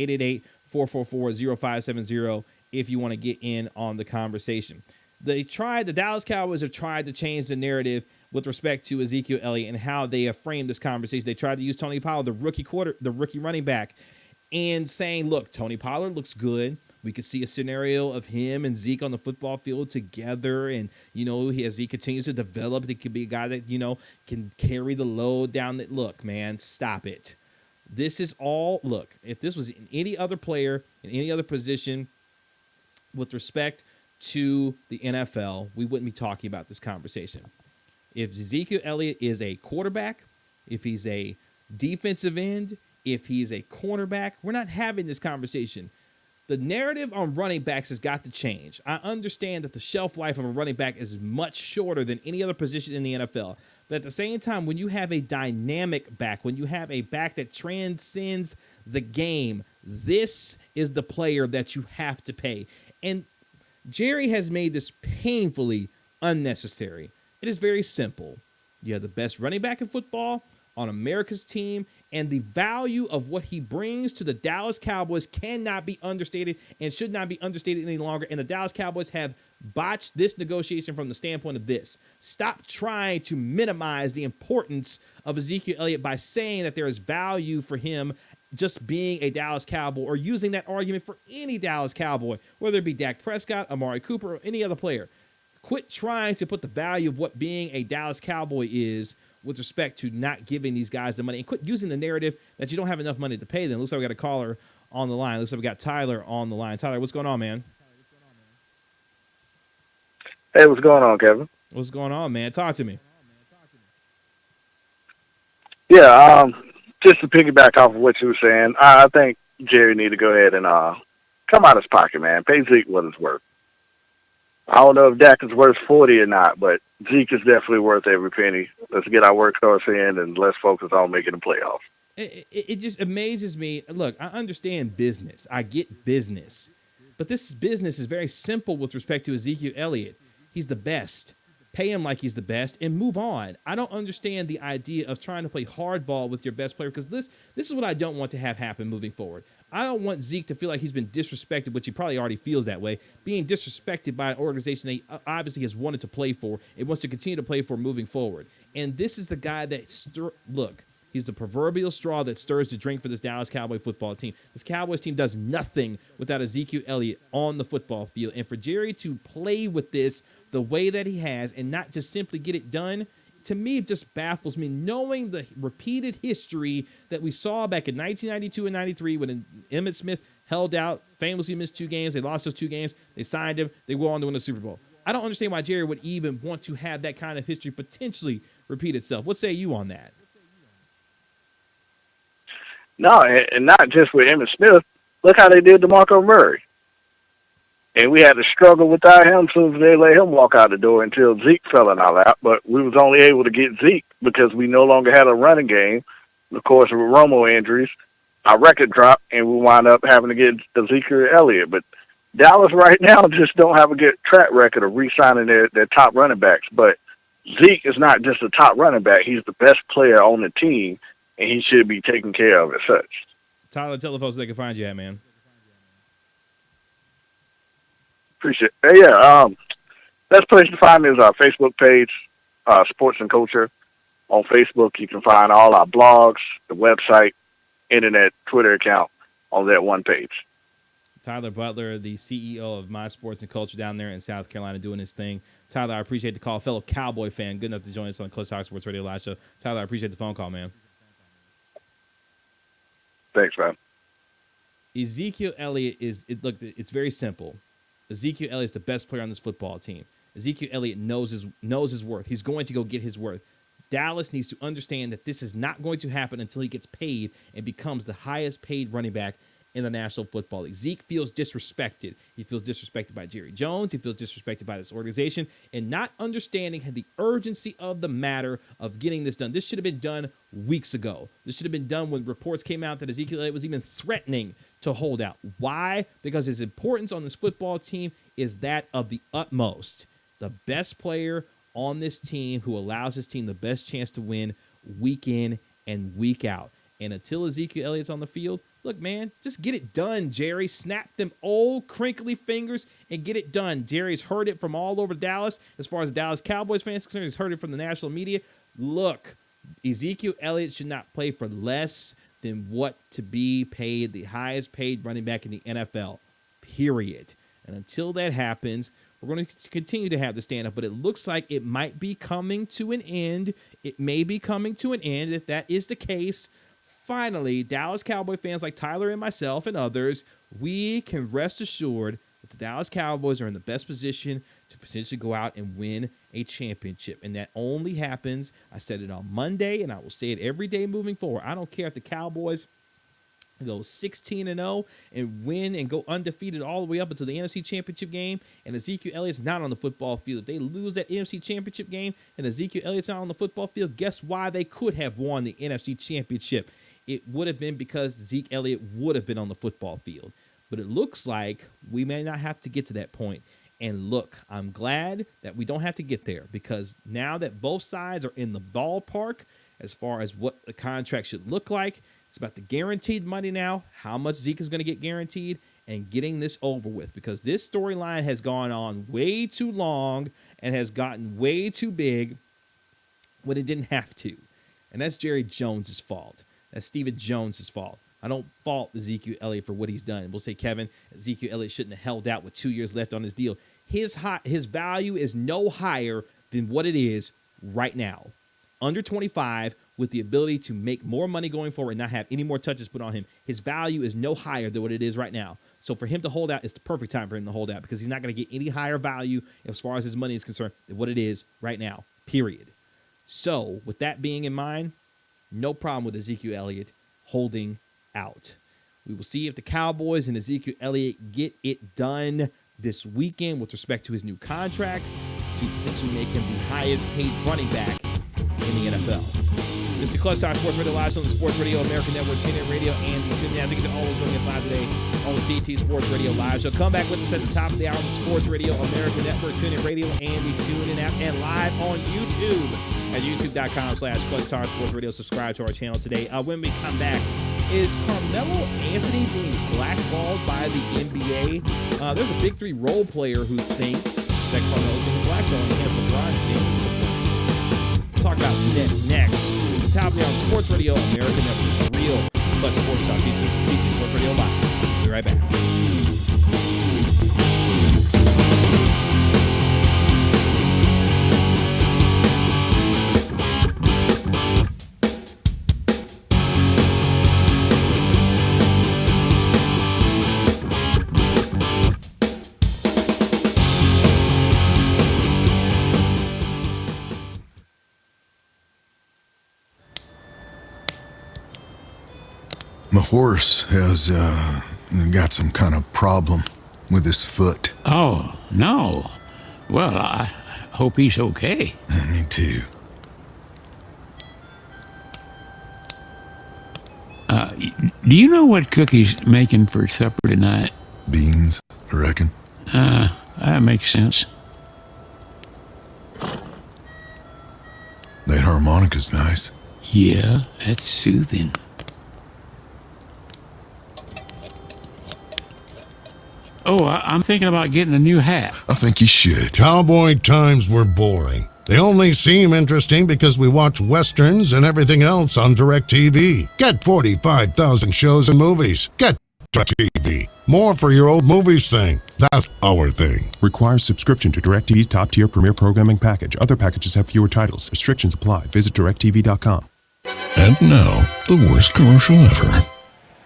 888-444-0570 if you want to get in on the conversation. The Dallas Cowboys have tried to change the narrative with respect to Ezekiel Elliott and how they have framed this conversation. They tried to use Tony Pollard, the rookie running back, and saying, look, Tony Pollard looks good. We could see a scenario of him and Zeke on the football field together. And, as he continues to develop, he could be a guy that, can carry the load down. Look, man, stop it. This is all, look, if this was any other player in any other position with respect to the NFL, we wouldn't be talking about this conversation. If Ezekiel Elliott is a quarterback, if he's a defensive end, if he's a cornerback, we're not having this conversation. The narrative on running backs has got to change. I understand that the shelf life of a running back is much shorter than any other position in the NFL. But at the same time, when you have a dynamic back, when you have a back that transcends the game, this is the player that you have to pay. And Jerry has made this painfully unnecessary. It is very simple. You have the best running back in football on America's team, and the value of what he brings to the Dallas Cowboys cannot be understated and should not be understated any longer. And the Dallas Cowboys have botched this negotiation from the standpoint of this. Stop trying to minimize the importance of Ezekiel Elliott by saying that there is value for him just being a Dallas Cowboy, or using that argument for any Dallas Cowboy, whether it be Dak Prescott, Amari Cooper, or any other player. Quit trying to put the value of what being a Dallas Cowboy is with respect to not giving these guys the money, and quit using the narrative that you don't have enough money to pay them. Looks like we got a caller on the line. Looks like we got Tyler on the line. Tyler, what's going on, man? Hey, what's going on, Kevin? What's going on, man? Talk to me. Yeah, just to piggyback off of what you were saying, I think Jerry need to go ahead and come out of his pocket, man. Pay Zeke what it's worth. I don't know if Dak is worth 40 or not, but Zeke is definitely worth every penny. Let's get our workhorse in and let's focus on making the playoffs. It just amazes me. Look, I understand business. I get business. But this business is very simple with respect to Ezekiel Elliott. He's the best. Pay him like he's the best and move on. I don't understand the idea of trying to play hardball with your best player, because this is what I don't want to have happen moving forward. I don't want Zeke to feel like he's been disrespected, which he probably already feels that way, being disrespected by an organization that he obviously has wanted to play for and wants to continue to play for moving forward. And this is the guy that, look, he's the proverbial straw that stirs the drink for this Dallas Cowboy football team. This Cowboys team does nothing without Ezekiel Elliott on the football field. And for Jerry to play with this the way that he has and not just simply get it done, to me, it just baffles me, knowing the repeated history that we saw back in 1992 and 93 when Emmitt Smith held out, famously missed 2 games. They lost those 2 games. They signed him. They went on to win the Super Bowl. I don't understand why Jerry would even want to have that kind of history potentially repeat itself. What say you on that? No, and not just with Emmitt Smith. Look how they did DeMarco Murray. And we had to struggle without him soon as they let him walk out the door until Zeke fell in our lap. But we was only able to get Zeke because we no longer had a running game. Of course, with Romo injuries, our record dropped, and we wound up having to get Ezekiel Elliott. But Dallas right now just don't have a good track record of re-signing their top running backs. But Zeke is not just a top running back. He's the best player on the team, and he should be taken care of as such. Tyler, tell the folks they can find you at, man. Appreciate it. Yeah, Best place to find me is our Facebook page, Sports and Culture. On Facebook, you can find all our blogs, the website, internet, Twitter account on that one page. Tyler Butler, the CEO of My Sports and Culture down there in South Carolina, doing his thing. Tyler, I appreciate the call. Fellow Cowboy fan, good enough to join us on Close Talk Sports Radio Live Show. Tyler, I appreciate the phone call, man. Thanks, man. Ezekiel Elliott it's very simple. Ezekiel Elliott's the best player on this football team. Ezekiel Elliott knows his worth. He's going to go get his worth. Dallas needs to understand that this is not going to happen until he gets paid and becomes the highest paid running back in the National Football League. Zeke feels disrespected. He feels disrespected by Jerry Jones. He feels disrespected by this organization and not understanding the urgency of the matter of getting this done. This should have been done weeks ago. This should have been done when reports came out that Ezekiel Elliott was even threatening to hold out. Why? Because his importance on this football team is that of the utmost. The best player on this team who allows his team the best chance to win week in and week out. And until Ezekiel Elliott's on the field, look, man, just get it done, Jerry. Snap them old crinkly fingers and get it done. Jerry's heard it from all over Dallas. As far as the Dallas Cowboys fans are concerned, he's heard it from the national media. Look, Ezekiel Elliott should not play for less than what to be paid the highest paid running back in the NFL, period. And until that happens, we're going to continue to have the stand-up, but it looks like it might be coming to an end. It may be coming to an end. If that is the case, finally, Dallas Cowboy fans like Tyler and myself and others, we can rest assured that the Dallas Cowboys are in the best position to potentially go out and win a championship. And that only happens, I said it on Monday, and I will say it every day moving forward. I don't care if the Cowboys go 16-0 and win and go undefeated all the way up until the NFC Championship game, and Ezekiel Elliott's not on the football field. If they lose that NFC Championship game and Ezekiel Elliott's not on the football field, guess why they could have won the NFC Championship? It would have been because Zeke Elliott would have been on the football field. But it looks like we may not have to get to that point. And look, I'm glad that we don't have to get there, because now that both sides are in the ballpark as far as what the contract should look like, it's about the guaranteed money now, how much Zeke is going to get guaranteed, and getting this over with, because this storyline has gone on way too long and has gotten way too big when it didn't have to. And that's Jerry Jones' fault. That's Stephen Jones' fault. I don't fault Ezekiel Elliott for what he's done. And we'll say, Kevin, Ezekiel Elliott shouldn't have held out with 2 years left on his deal. His value is no higher than what it is right now. Under 25, with the ability to make more money going forward and not have any more touches put on him. His value is no higher than what it is right now. So for him to hold out, it's the perfect time for him to hold out, because he's not going to get any higher value as far as his money is concerned than what it is right now, period. So with that being in mind, no problem with Ezekiel Elliott holding out. We will see if the Cowboys and Ezekiel Elliott get it done this weekend with respect to his new contract to potentially make him the highest paid running back in the NFL. This is Clutch Talk Sports Radio Live on the Sports Radio American Network, TuneIn Radio, and the TuneIn app. You can always join us live today on the CT Sports Radio Live Show. Come back with us at the top of the hour on the Sports Radio American Network, TuneIn Radio, and the TuneIn app, and live on YouTube at youtube.com/Clutch Talk Sports Radio. Subscribe to our channel today. When we come back, is Carmelo Anthony being blackballed by the NBA? There's a Big Three role player who thinks that Carmelo's being blackballed against LeBron James. We'll talk about that next. Top of the hour on Sports Radio American Network, real Clutch Sports Talk, CT Sports Radio Live. We'll be right back. My horse has got some kind of problem with his foot. Oh, no. Well, I hope he's okay. Me too. Do you know what Cookie's making for supper tonight? Beans, I reckon. That makes sense. That harmonica's nice. Yeah, that's soothing. Oh, I'm thinking about getting a new hat. I think you should. Cowboy times were boring. They only seem interesting because we watch Westerns and everything else on DirecTV. Get 45,000 shows and movies. Get DirecTV. More for your old movies thing. That's our thing. Requires subscription to DirecTV's top-tier premier programming package. Other packages have fewer titles. Restrictions apply. Visit DirecTV.com. And now, the worst commercial ever.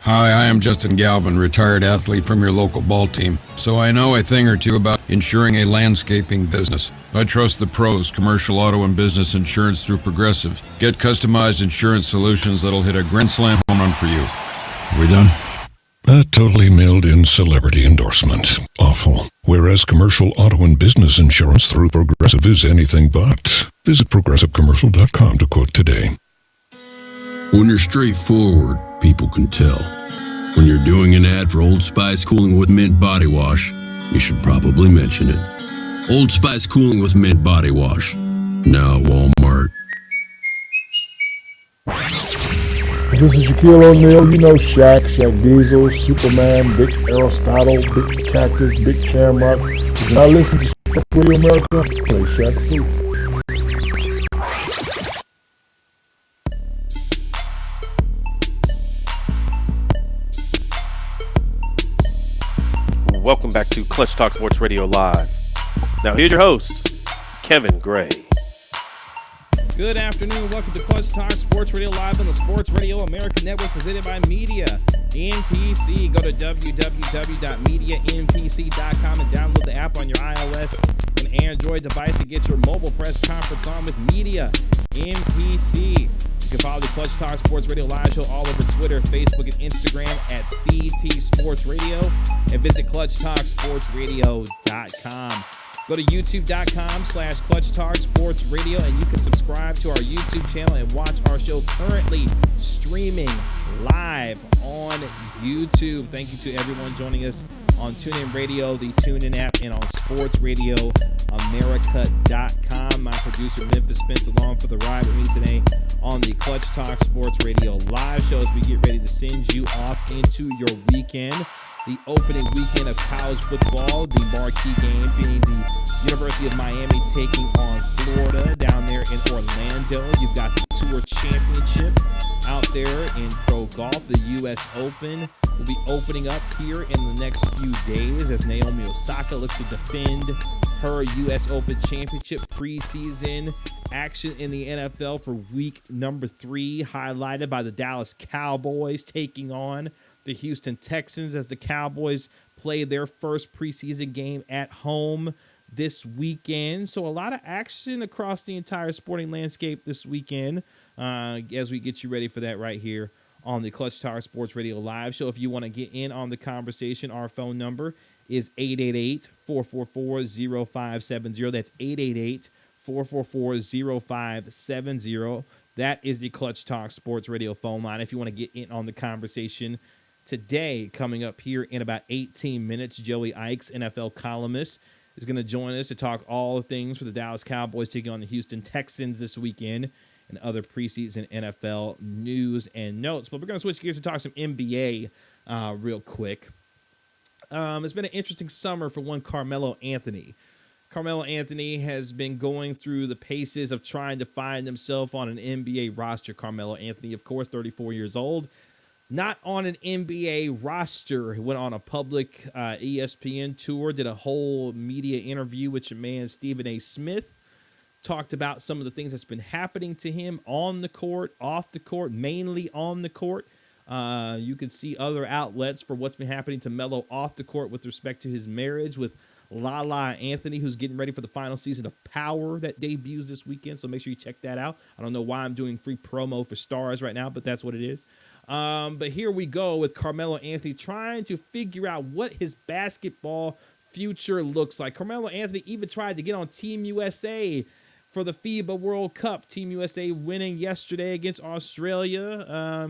Hi, I am Justin Galvin, retired athlete from your local ball team, so I know a thing or two about insuring a landscaping business. I trust the pros, commercial auto and business insurance through Progressive. Get customized insurance solutions that'll hit a grand slam home run for you. We done? A totally mailed-in celebrity endorsement. Awful. Whereas commercial auto and business insurance through Progressive is anything but. Visit progressivecommercial.com to quote today. When you're straightforward, people can tell. When you're doing an ad for Old Spice Cooling with Mint Body Wash, you should probably mention it. Old Spice Cooling with Mint Body Wash. Now at Walmart. This is Ezekiel O'Neal. You know Shaq Diesel, Superman, Big Aristotle, Big Cactus, Big Shamrock. If you're not listening to Sports Radio America, play Shaq Fu. Welcome back to Clutch Talk Sports Radio Live. Now here's your host, Kevin Gray. Good afternoon. Welcome to Clutch Talk Sports Radio Live on the Sports Radio America Network, presented by Media NPC. Go to www.medianpc.com and download the app on your iOS and Android device to get your mobile press conference on with Media NPC. You can follow the Clutch Talk Sports Radio Live show all over Twitter, Facebook, and Instagram at CT Sports Radio, and visit ClutchTalkSportsRadio.com. Go to youtube.com/Clutch Talk Sports Radio, and you can subscribe to our YouTube channel and watch our show currently streaming live on YouTube. Thank you to everyone joining us on TuneIn Radio, the TuneIn app, and on SportsRadioAmerica.com. My producer, Memphis Spence, along for the ride with me today on the Clutch Talk Sports Radio Live show as we get ready to send you off into your weekend. The opening weekend of college football, the marquee game being the University of Miami taking on Florida down there in Orlando. You've got the Tour Championship out there in pro golf. The U.S. Open will be opening up here in the next few days as Naomi Osaka looks to defend her U.S. Open Championship. Preseason action in the NFL for week number 3, highlighted by the Dallas Cowboys taking on the Houston Texans as the Cowboys play their first preseason game at home this weekend. So a lot of action across the entire sporting landscape this weekend as we get you ready for that right here on the Clutch Tower Sports Radio Live show. If you want to get in on the conversation, our phone number is 888-444-0570. That's 888-444-0570. That is the Clutch Talk Sports Radio phone line. If you want to get in on the conversation today, coming up here in about 18 minutes, Joey Ickes, NFL columnist, is going to join us to talk all things for the Dallas Cowboys taking on the Houston Texans this weekend and other preseason NFL news and notes. But we're going to switch gears to talk some NBA real quick. It's been an interesting summer for one Carmelo Anthony. Carmelo Anthony has been going through the paces of trying to find himself on an NBA roster. Carmelo Anthony, of course, 34 years old, not on an NBA roster. He went on a public ESPN tour, did a whole media interview with your man Stephen A. Smith, talked about some of the things that's been happening to him on the court, off the court, mainly on the court. You can see other outlets for what's been happening to Melo off the court with respect to his marriage with Lala Anthony, who's getting ready for the final season of Power that debuts this weekend. So make sure you check that out. I don't know why I'm doing free promo for stars right now, but that's what it is. But here we go with Carmelo Anthony trying to figure out what his basketball future looks like. Carmelo Anthony even tried to get on Team USA for the FIBA World Cup. Team USA winning yesterday against Australia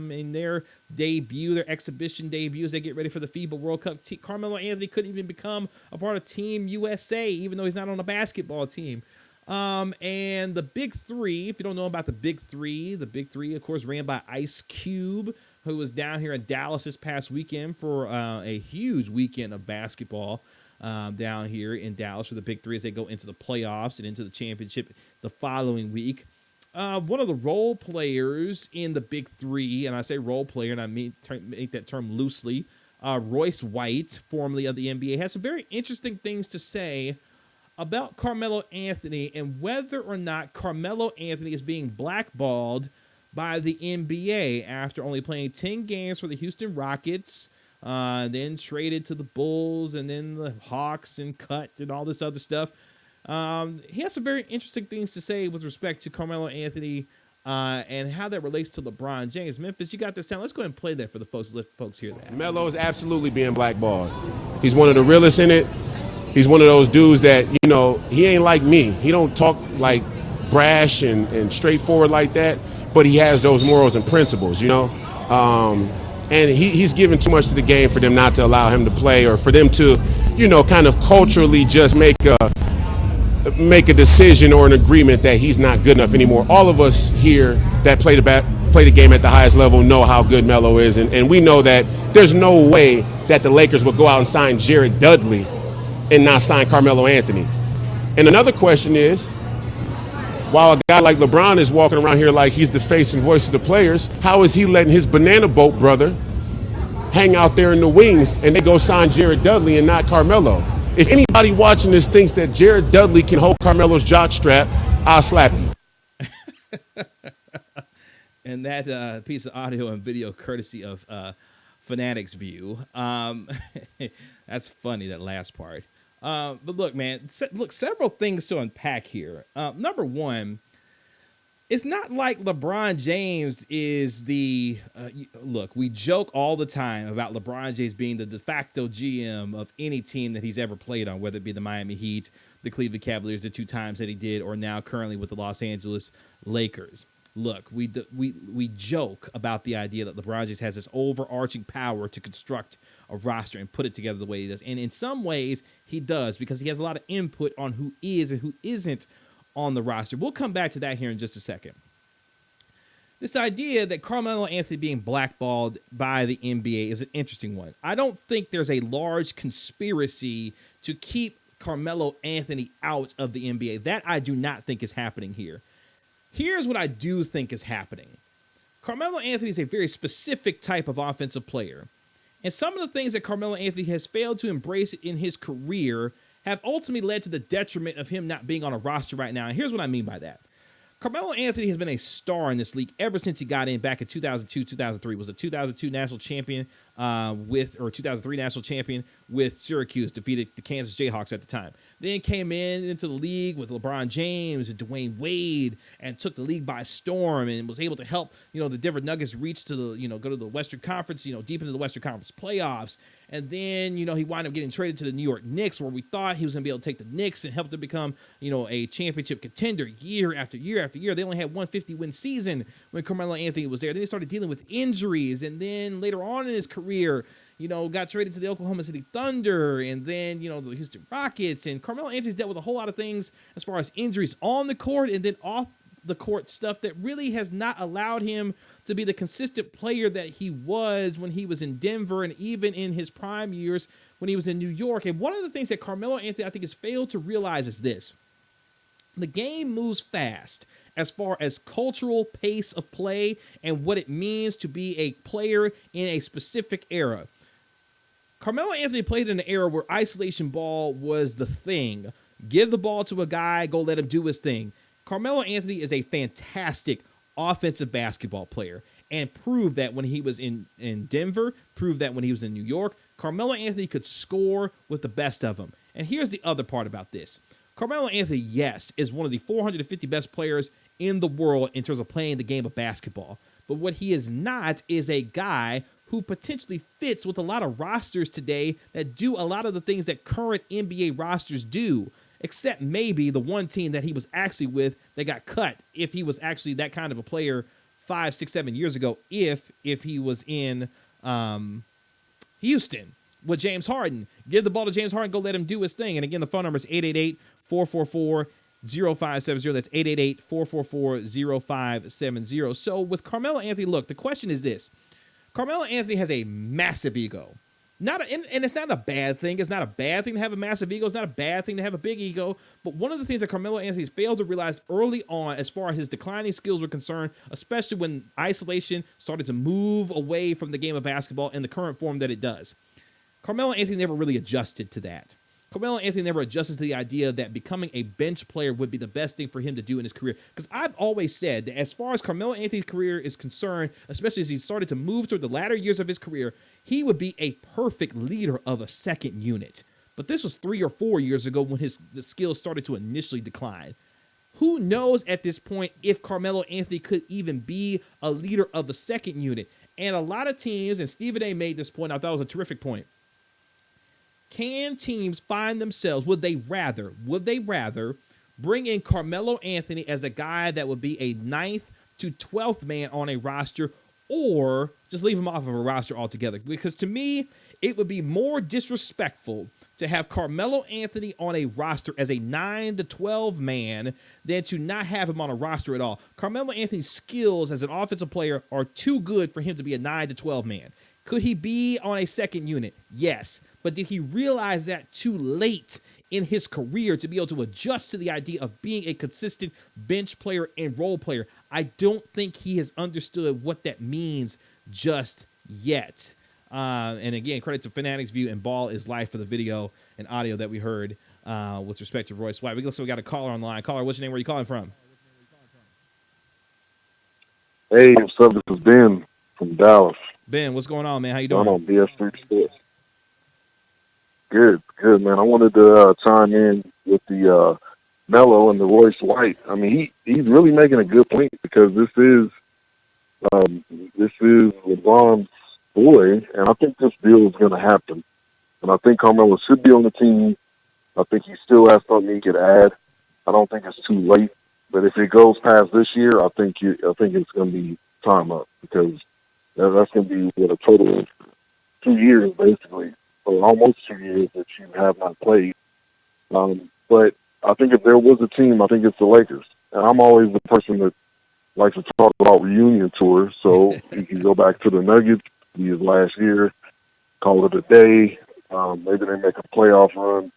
in their debut, their exhibition debut as they get ready for the FIBA World Cup. Carmelo Anthony couldn't even become a part of Team USA, even though he's not on a basketball team. And the Big Three, if you don't know about the Big Three, of course, ran by Ice Cube, who was down here in Dallas this past weekend for a huge weekend of basketball down here in Dallas for the Big Three as they go into the playoffs and into the championship the following week. One of the role players in the Big Three, and I say role player, and I make that term loosely, Royce White, formerly of the NBA, has some very interesting things to say about Carmelo Anthony and whether or not Carmelo Anthony is being blackballed by the NBA after only playing 10 games for the Houston Rockets, then traded to the Bulls and then the Hawks and cut and all this other stuff. He has some very interesting things to say with respect to Carmelo Anthony and how that relates to LeBron James. Memphis, you got this sound. Let's go ahead and play that for the folks. Let folks hear that. Melo is absolutely being blackballed. He's one of the realest in it. He's one of those dudes that, you know, he ain't like me. He don't talk like brash and straightforward like that, but he has those morals and principles, you know. And he's given too much to the game for them not to allow him to play, or for them to, you know, kind of culturally just make a decision or an agreement that he's not good enough anymore. All of us here that play the game at the highest level know how good Melo is, and we know that there's no way that the Lakers would go out and sign Jared Dudley and not sign Carmelo Anthony. And another question is, while a guy like LeBron is walking around here like he's the face and voice of the players, how is he letting his banana boat brother hang out there in the wings and they go sign Jared Dudley and not Carmelo? If anybody watching this thinks that Jared Dudley can hold Carmelo's jockstrap, I'll slap you. And that piece of audio and video courtesy of Fanatics View. That's funny, that last part. But look, man, several things to unpack here. Number one, it's not like LeBron James is the look, we joke all the time about LeBron James being the de facto GM of any team that he's ever played on, whether it be the Miami Heat, the Cleveland Cavaliers, the 2 times that he did, or now currently with the Los Angeles Lakers. Look, we joke about the idea that LeBron James has this overarching power to construct a roster and put it together the way he does. And in some ways, he does, because he has a lot of input on who is and who isn't on the roster. We'll come back to that here in just a second. This idea that Carmelo Anthony being blackballed by the NBA is an interesting one. I don't think there's a large conspiracy to keep Carmelo Anthony out of the NBA. That I do not think is happening here. Here's what I do think is happening. Carmelo Anthony is a very specific type of offensive player. And some of the things that Carmelo Anthony has failed to embrace in his career have ultimately led to the detriment of him not being on a roster right now. And here's what I mean by that. Carmelo Anthony has been a star in this league ever since he got in back in 2002, 2003. Was a 2002 national champion 2003 national champion with Syracuse, defeated the Kansas Jayhawks at the time. Then came into the league with LeBron James and Dwayne Wade and took the league by storm and was able to help, the Denver Nuggets reach to the, go to the Western Conference, deep into the Western Conference playoffs. And then, he wound up getting traded to the New York Knicks, where we thought he was going to be able to take the Knicks and help them become, a championship contender year after year after year. They only had one 50-win season when Carmelo Anthony was there. Then he started dealing with injuries. And then later on in his career, got traded to the Oklahoma City Thunder and then, the Houston Rockets. And Carmelo Anthony's dealt with a whole lot of things as far as injuries on the court and then off the court stuff that really has not allowed him to be the consistent player that he was when he was in Denver and even in his prime years when he was in New York. And one of the things that Carmelo Anthony, I think, has failed to realize is this. The game moves fast as far as cultural pace of play and what it means to be a player in a specific era. Carmelo Anthony played in an era where isolation ball was the thing. Give the ball to a guy, go let him do his thing. Carmelo Anthony is a fantastic offensive basketball player and proved that when he was in Denver, proved that when he was in New York. Carmelo Anthony could score with the best of them. And here's the other part about this. Carmelo Anthony, yes, is one of the 450 best players in the world in terms of playing the game of basketball. But what he is not is a guy who potentially fits with a lot of rosters today that do a lot of the things that current NBA rosters do, except maybe the one team that he was actually with that got cut if he was actually that kind of a player 5, 6, 7 years ago, if he was in Houston with James Harden. Give the ball to James Harden, go let him do his thing. And again, the phone number is 888-444-0570. That's 888-444-0570. So with Carmelo Anthony, look, the question is this. Carmelo Anthony has a massive ego. And it's not a bad thing. It's not a bad thing to have a massive ego. It's not a bad thing to have a big ego. But one of the things that Carmelo Anthony failed to realize early on, as far as his declining skills were concerned, especially when isolation started to move away from the game of basketball in the current form that it does, Carmelo Anthony never really adjusted to that. Carmelo Anthony never adjusted to the idea that becoming a bench player would be the best thing for him to do in his career. Because I've always said that as far as Carmelo Anthony's career is concerned, especially as he started to move toward the latter years of his career, he would be a perfect leader of a second unit. But this was 3 or 4 years ago when the skills started to initially decline. Who knows at this point if Carmelo Anthony could even be a leader of the second unit? And a lot of teams, and Stephen A. made this point, I thought it was a terrific point. Can teams find themselves, would they rather bring in Carmelo Anthony as a guy that would be a 9th to 12th man on a roster, or just leave him off of a roster altogether? Because to me, it would be more disrespectful to have Carmelo Anthony on a roster as a 9 to 12 man than to not have him on a roster at all. Carmelo Anthony's skills as an offensive player are too good for him to be a 9 to 12 man. Could he be on a second unit? Yes. But did he realize that too late in his career to be able to adjust to the idea of being a consistent bench player and role player? I don't think he has understood what that means just yet. And again, credit to Fanatics View and Ball is Life for the video and audio that we heard with respect to Royce White. We got a caller on the line. Caller, what's your name? Where are you calling from? Hey, what's up? This is Ben from Dallas. Ben, what's going on, man? How you doing? I'm on BS3 Sports. Good, man. I wanted to chime in with the Melo and the Royce White. I mean, he's really making a good point, because this is LeBron's boy, and I think this deal is going to happen. And I think Carmelo should be on the team. I think he still has something he could add. I don't think it's too late, but if it goes past this year, I think it's going to be time up, because that's going to be a total of 2 years, basically, or almost 2 years that you have not played. But I think if there was a team, I think it's the Lakers. And I'm always the person that likes to talk about reunion tours, so you can go back to the Nuggets, his last year, call it a day. Maybe they make a playoff run.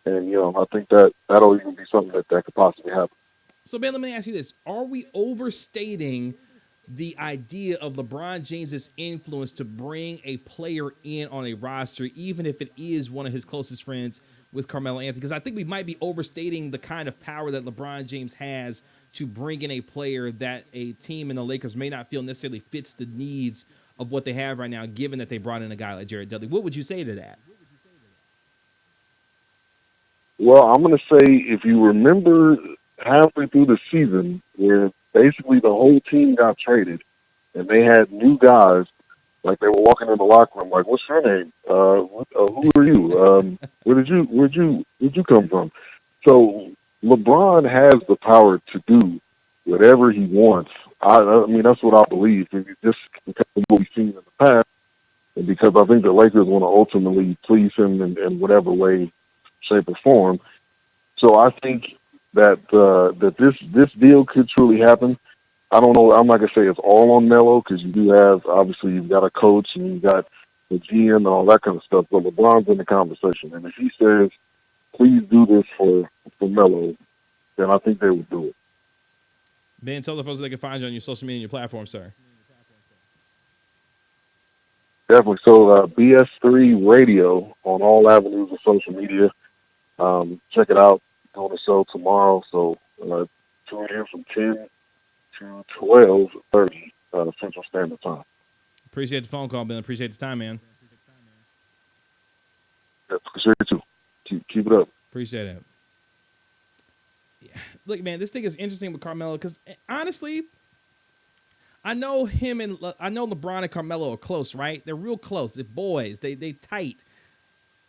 And, I think that'll even be something that could possibly happen. So, Ben, let me ask you this. Are we overstating the idea of LeBron James's influence to bring a player in on a roster, even if it is one of his closest friends with Carmelo Anthony? Because I think we might be overstating the kind of power that LeBron James has to bring in a player that a team in the Lakers may not feel necessarily fits the needs of what they have right now, given that they brought in a guy like Jared Dudley. What would you say to that? Well, I'm going to say, if you remember halfway through the season, where basically the whole team got traded, and they had new guys, like they were walking in the locker room, like, "What's your name? Who are you? Where'd you come from?" So LeBron has the power to do whatever he wants. I mean, that's what I believe. Just because of what we've seen in the past, and because I think the Lakers want to ultimately please him in whatever way, shape, or form. So I think that this deal could truly happen. I don't know. I'm not gonna say it's all on Melo, because you do have, obviously, you've got a coach and you've got the GM and all that kind of stuff. But LeBron's in the conversation, and if he says, "Please do this for Melo," then I think they would do it. Ben, tell the folks that they can find you on your social media and your platform, sir. Definitely. So BS3 Radio on all avenues of social media. Check it out. On the show tomorrow. So tune in from 10 to 12:30 Central Standard Time. Appreciate the phone call, Ben. Appreciate the time, man. Yeah, appreciate it too. Keep it up. Appreciate it. Yeah. Look, man, this thing is interesting with Carmelo, because honestly, I know LeBron and Carmelo are close, right? They're real close. They're boys. They tight.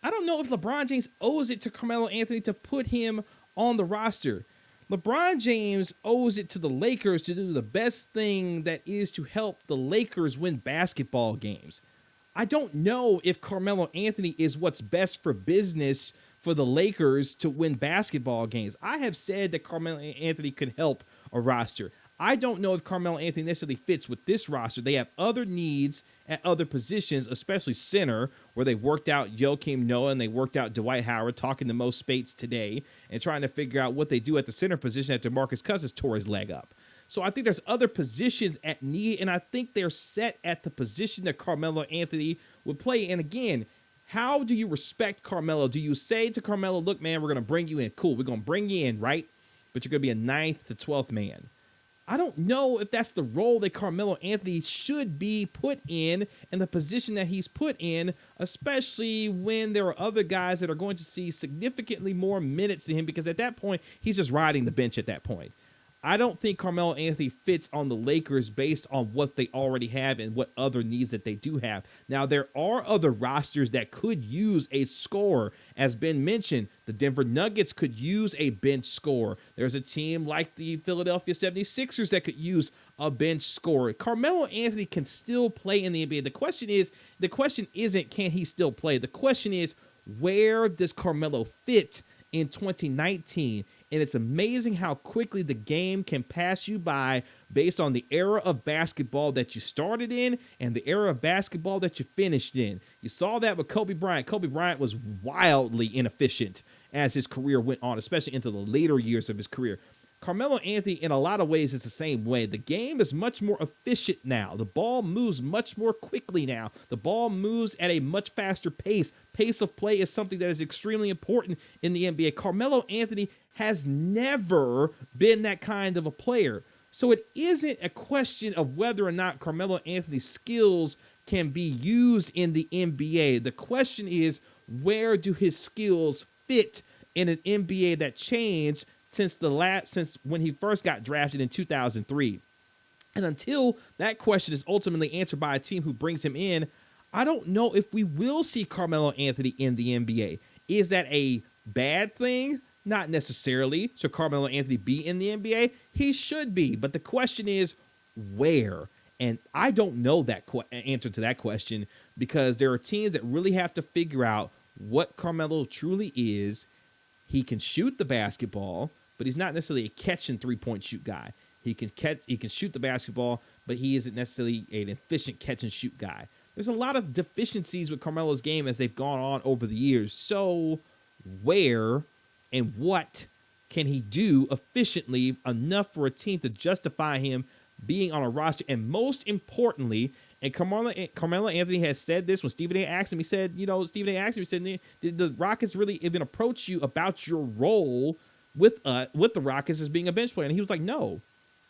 I don't know if LeBron James owes it to Carmelo Anthony to put him on the roster. LeBron James owes it to the Lakers to do the best thing that is to help the Lakers win basketball games. I don't know if Carmelo Anthony is what's best for business for the Lakers to win basketball games. I have said that Carmelo Anthony could help a roster. I don't know if Carmelo Anthony necessarily fits with this roster. They have other needs at other positions, especially center, where they worked out Joakim Noah and they worked out Dwight Howard, talking to Mo Spates today, and trying to figure out what they do at the center position after Marcus Cousins tore his leg up. So I think there's other positions at need, and I think they're set at the position that Carmelo Anthony would play. And again, how do you respect Carmelo? Do you say to Carmelo, look, man, we're going to bring you in. Cool, we're going to bring you in, right? But you're going to be a 9th to 12th man. I don't know if that's the role that Carmelo Anthony should be put in and the position that he's put in, especially when there are other guys that are going to see significantly more minutes than him, because at that point, he's just riding the bench at that point. I don't think Carmelo Anthony fits on the Lakers based on what they already have and what other needs that they do have. Now, there are other rosters that could use a scorer. As Ben mentioned, the Denver Nuggets could use a bench scorer. There's a team like the Philadelphia 76ers that could use a bench scorer. Carmelo Anthony can still play in the NBA. The question isn't can he still play? The question is, where does Carmelo fit in 2019? And it's amazing how quickly the game can pass you by based on the era of basketball that you started in and the era of basketball that you finished in. You saw that with Kobe Bryant. Kobe Bryant was wildly inefficient as his career went on, especially into the later years of his career. Carmelo Anthony, in a lot of ways, is the same way. The game is much more efficient now. The ball moves much more quickly now. The ball moves at a much faster pace. Pace of play is something that is extremely important in the NBA. Carmelo Anthony has never been that kind of a player. So it isn't a question of whether or not Carmelo Anthony's skills can be used in the NBA. The question is, where do his skills fit in an NBA that changed since when he first got drafted in 2003. And until that question is ultimately answered by a team who brings him in, I don't know if we will see Carmelo Anthony in the NBA. Is that a bad thing? Not necessarily. Should Carmelo Anthony be in the NBA? He should be. But the question is, where? And I don't know that answer to that question, because there are teams that really have to figure out what Carmelo truly is. He can shoot the basketball, but he's not necessarily a catch and three-point shoot guy. He can shoot the basketball, but he isn't necessarily an efficient catch and shoot guy. There's a lot of deficiencies with Carmelo's game as they've gone on over the years. So where and what can he do efficiently enough for a team to justify him being on a roster? And most importantly, and Carmelo Anthony has said this when Stephen A. asked him, he said, did the Rockets really even approach you about your role with the Rockets as being a bench player? And he was like, no.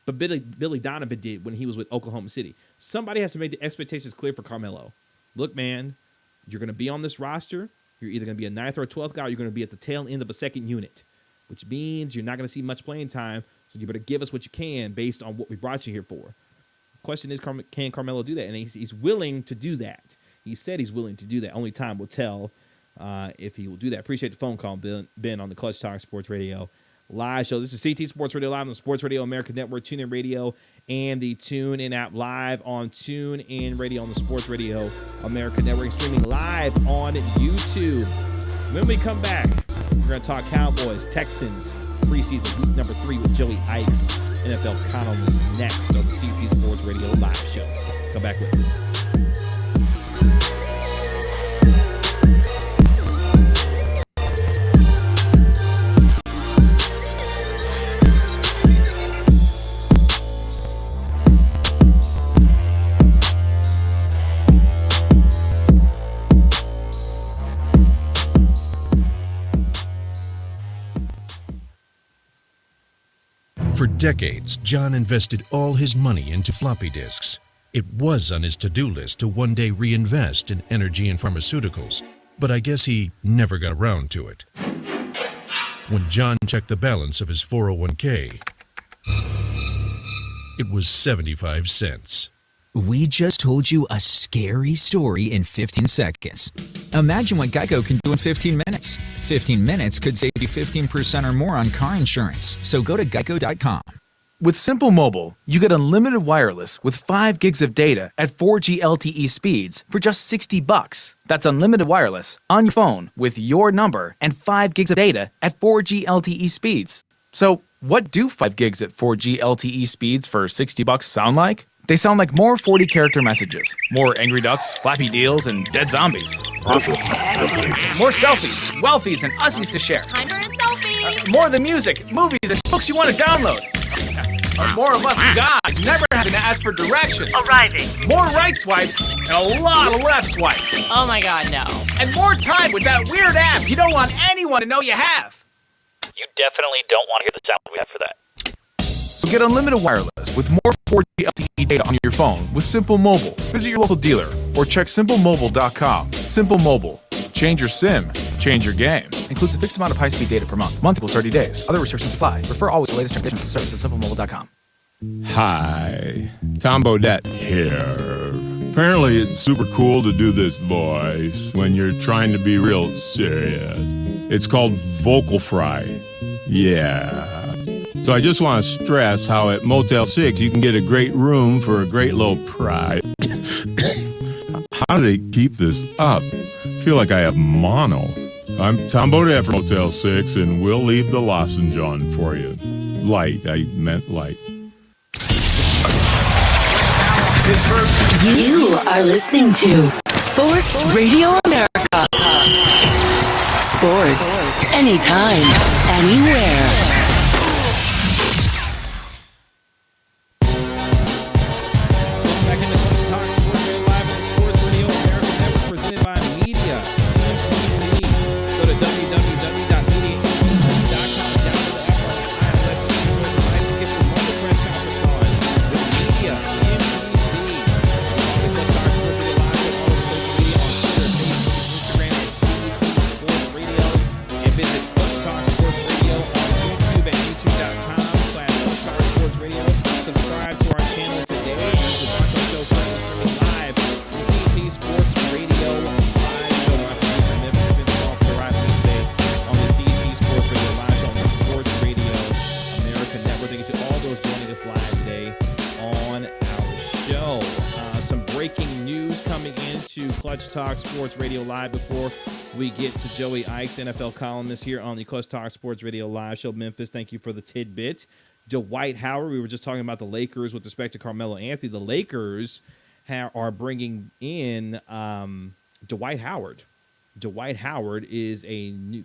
But Billy Donovan did when he was with Oklahoma City. Somebody has to make the expectations clear for Carmelo. Look, man, you're going to be on this roster. You're either going to be a 9th or a 12th guy, or you're going to be at the tail end of a second unit, which means you're not going to see much playing time. So you better give us what you can based on what we brought you here for. Question is, can Carmelo do that? And he's willing to do that. He said he's willing to do that. Only time will tell if he will do that. Appreciate the phone call, Ben, on the Clutch Talk Sports Radio live show. This is CT Sports Radio live on the Sports Radio America Network, TuneIn Radio, and the TuneIn app, live on TuneIn Radio on the Sports Radio America Network, streaming live on YouTube. When we come back, we're going to talk Cowboys, Texans, preseason week number 3 with Joey Ickes. NFL Columnist next on the CT Sports Radio live show. Come back with us. For decades, John invested all his money into floppy disks. It was on his to-do list to one day reinvest in energy and pharmaceuticals, but I guess he never got around to it. When John checked the balance of his 401k, it was 75 cents. We just told you a scary story in 15 seconds. Imagine what Geico can do in 15 minutes. 15 minutes could save you 15% or more on car insurance. So go to geico.com. With Simple Mobile, you get unlimited wireless with 5 gigs of data at 4G LTE speeds for just $60. That's unlimited wireless on your phone with your number and 5 gigs of data at 4G LTE speeds. So What do 5 gigs at 4G LTE speeds for $60 sound like? They sound like more 40-character messages, more angry ducks, flappy deals, and dead zombies. More selfies, wealthies, and ussies to share. Time for a selfie! More of the music, movies, and books you want to download. More of us guys never having to ask for directions. Arriving. More right swipes and a lot of left swipes. Oh my god, no. And more time with that weird app you don't want anyone to know you have. You definitely don't want to hear the sound we have for that. So get unlimited wireless with more 4G LTE data on your phone with Simple Mobile. Visit your local dealer or check simplemobile.com. Simple Mobile. Change your SIM. Change your game. Includes a fixed amount of high-speed data per month. Month equals 30 days. Other restrictions apply. Refer always to the latest terms and conditions of service at simplemobile.com. Hi, Tom Bodette here. Apparently it's super cool to do this voice when you're trying to be real serious. It's called vocal fry. Yeah. So I just want to stress how at Motel 6 you can get a great room for a great low price. How do they keep this up? I feel like I have mono. I'm Tom Bodette from Motel 6, and we'll leave the lozenge on for you. Light, I meant light. You are listening to Sports Radio America. Sports, anytime, anywhere. Talk Sports Radio Live before we get to Joey Ickes, NFL columnist here on the Clutch Talk Sports Radio Live show. Memphis, thank you for the tidbit. Dwight Howard, we were just talking about the Lakers with respect to Carmelo Anthony. The Lakers are bringing in Dwight Howard. Dwight Howard is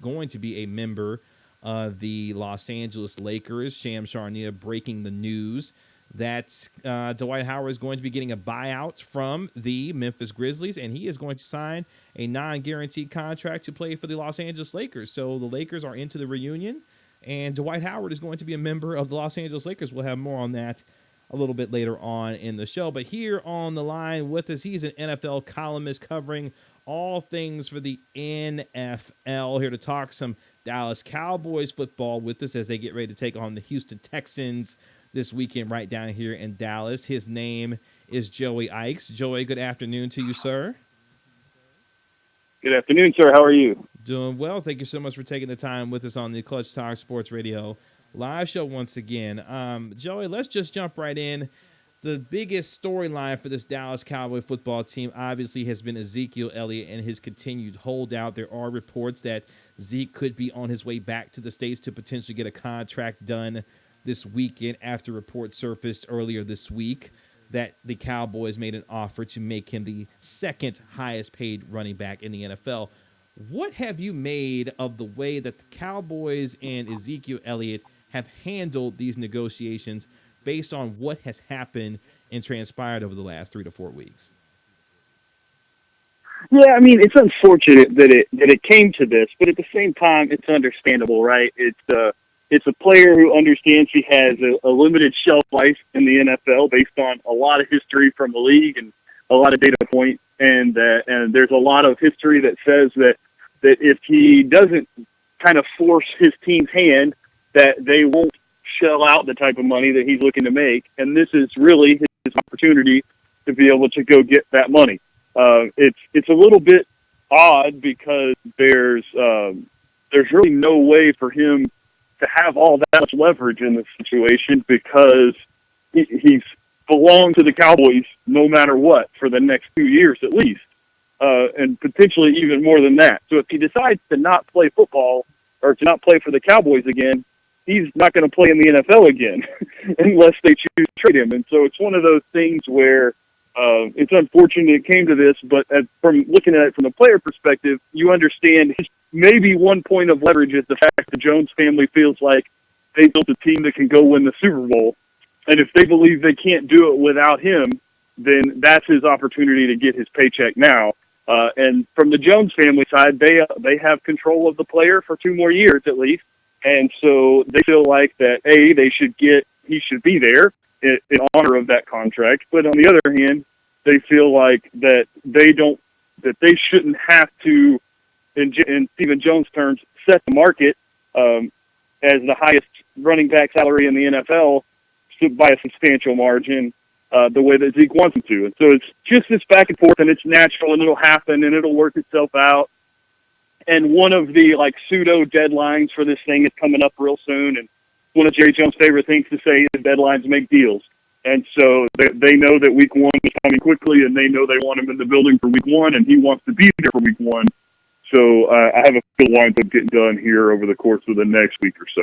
going to be a member of the Los Angeles Lakers. Sham Charania breaking the news that Dwight Howard is going to be getting a buyout from the Memphis Grizzlies, and he is going to sign a non-guaranteed contract to play for the Los Angeles Lakers. So the Lakers are into the reunion, and Dwight Howard is going to be a member of the Los Angeles Lakers. We'll have more on that a little bit later on in the show. But here on the line with us, he's an NFL columnist covering all things for the NFL. Here to talk some Dallas Cowboys football with us as they get ready to take on the Houston Texans this weekend right down here in Dallas. His name is Joey Ickes. Joey, good afternoon to you, sir. Good afternoon, sir. How are you? Doing well. Thank you so much for taking the time with us on the Clutch Talk Sports Radio live show once again. Joey, let's just jump right in. The biggest storyline for this Dallas Cowboy football team obviously has been Ezekiel Elliott and his continued holdout. There are reports that Zeke could be on his way back to the States to potentially get a contract done this weekend after reports surfaced earlier this week that the Cowboys made an offer to make him the second highest paid running back in the NFL. What have you made of the way that the Cowboys and Ezekiel Elliott have handled these negotiations based on what has happened and transpired over the last 3 to 4 weeks? Yeah, I mean, it's unfortunate that it came to this, but at the same time, it's understandable, right? It's a player who understands he has a limited shelf life in the NFL based on a lot of history from the league and a lot of data points. And there's a lot of history that says that if he doesn't kind of force his team's hand, that they won't shell out the type of money that he's looking to make. And this is really his opportunity to be able to go get that money. It's a little bit odd because there's really no way for him to have all that much leverage in this situation because he's belonged to the Cowboys no matter what for the next 2 years at least, and potentially even more than that. So if he decides to not play football or to not play for the Cowboys again, he's not going to play in the NFL again unless they choose to trade him. And so it's one of those things where it's unfortunate it came to this, but from looking at it from the player perspective, you understand maybe one point of leverage is the fact the Jones family feels like they built a team that can go win the Super Bowl. And if they believe they can't do it without him, then that's his opportunity to get his paycheck now. And from the Jones family side, they have control of the player for 2 more years at least. And so they feel like that, he should be there in honor of that contract. But on the other hand, they feel like that they shouldn't have to, in Stephen Jones' terms, set the market as the highest running back salary in the NFL by a substantial margin, the way that Zeke wants him to. And so it's just this back and forth, and it's natural, and it'll happen, and it'll work itself out. And one of the pseudo deadlines for this thing is coming up real soon. And one of Jerry Jones' favorite things to say is deadlines make deals. And so they know that week 1 is coming quickly, and they know they want him in the building for week 1, and he wants to be there for week 1. So I have a feel winds up getting done here over the course of the next week or so.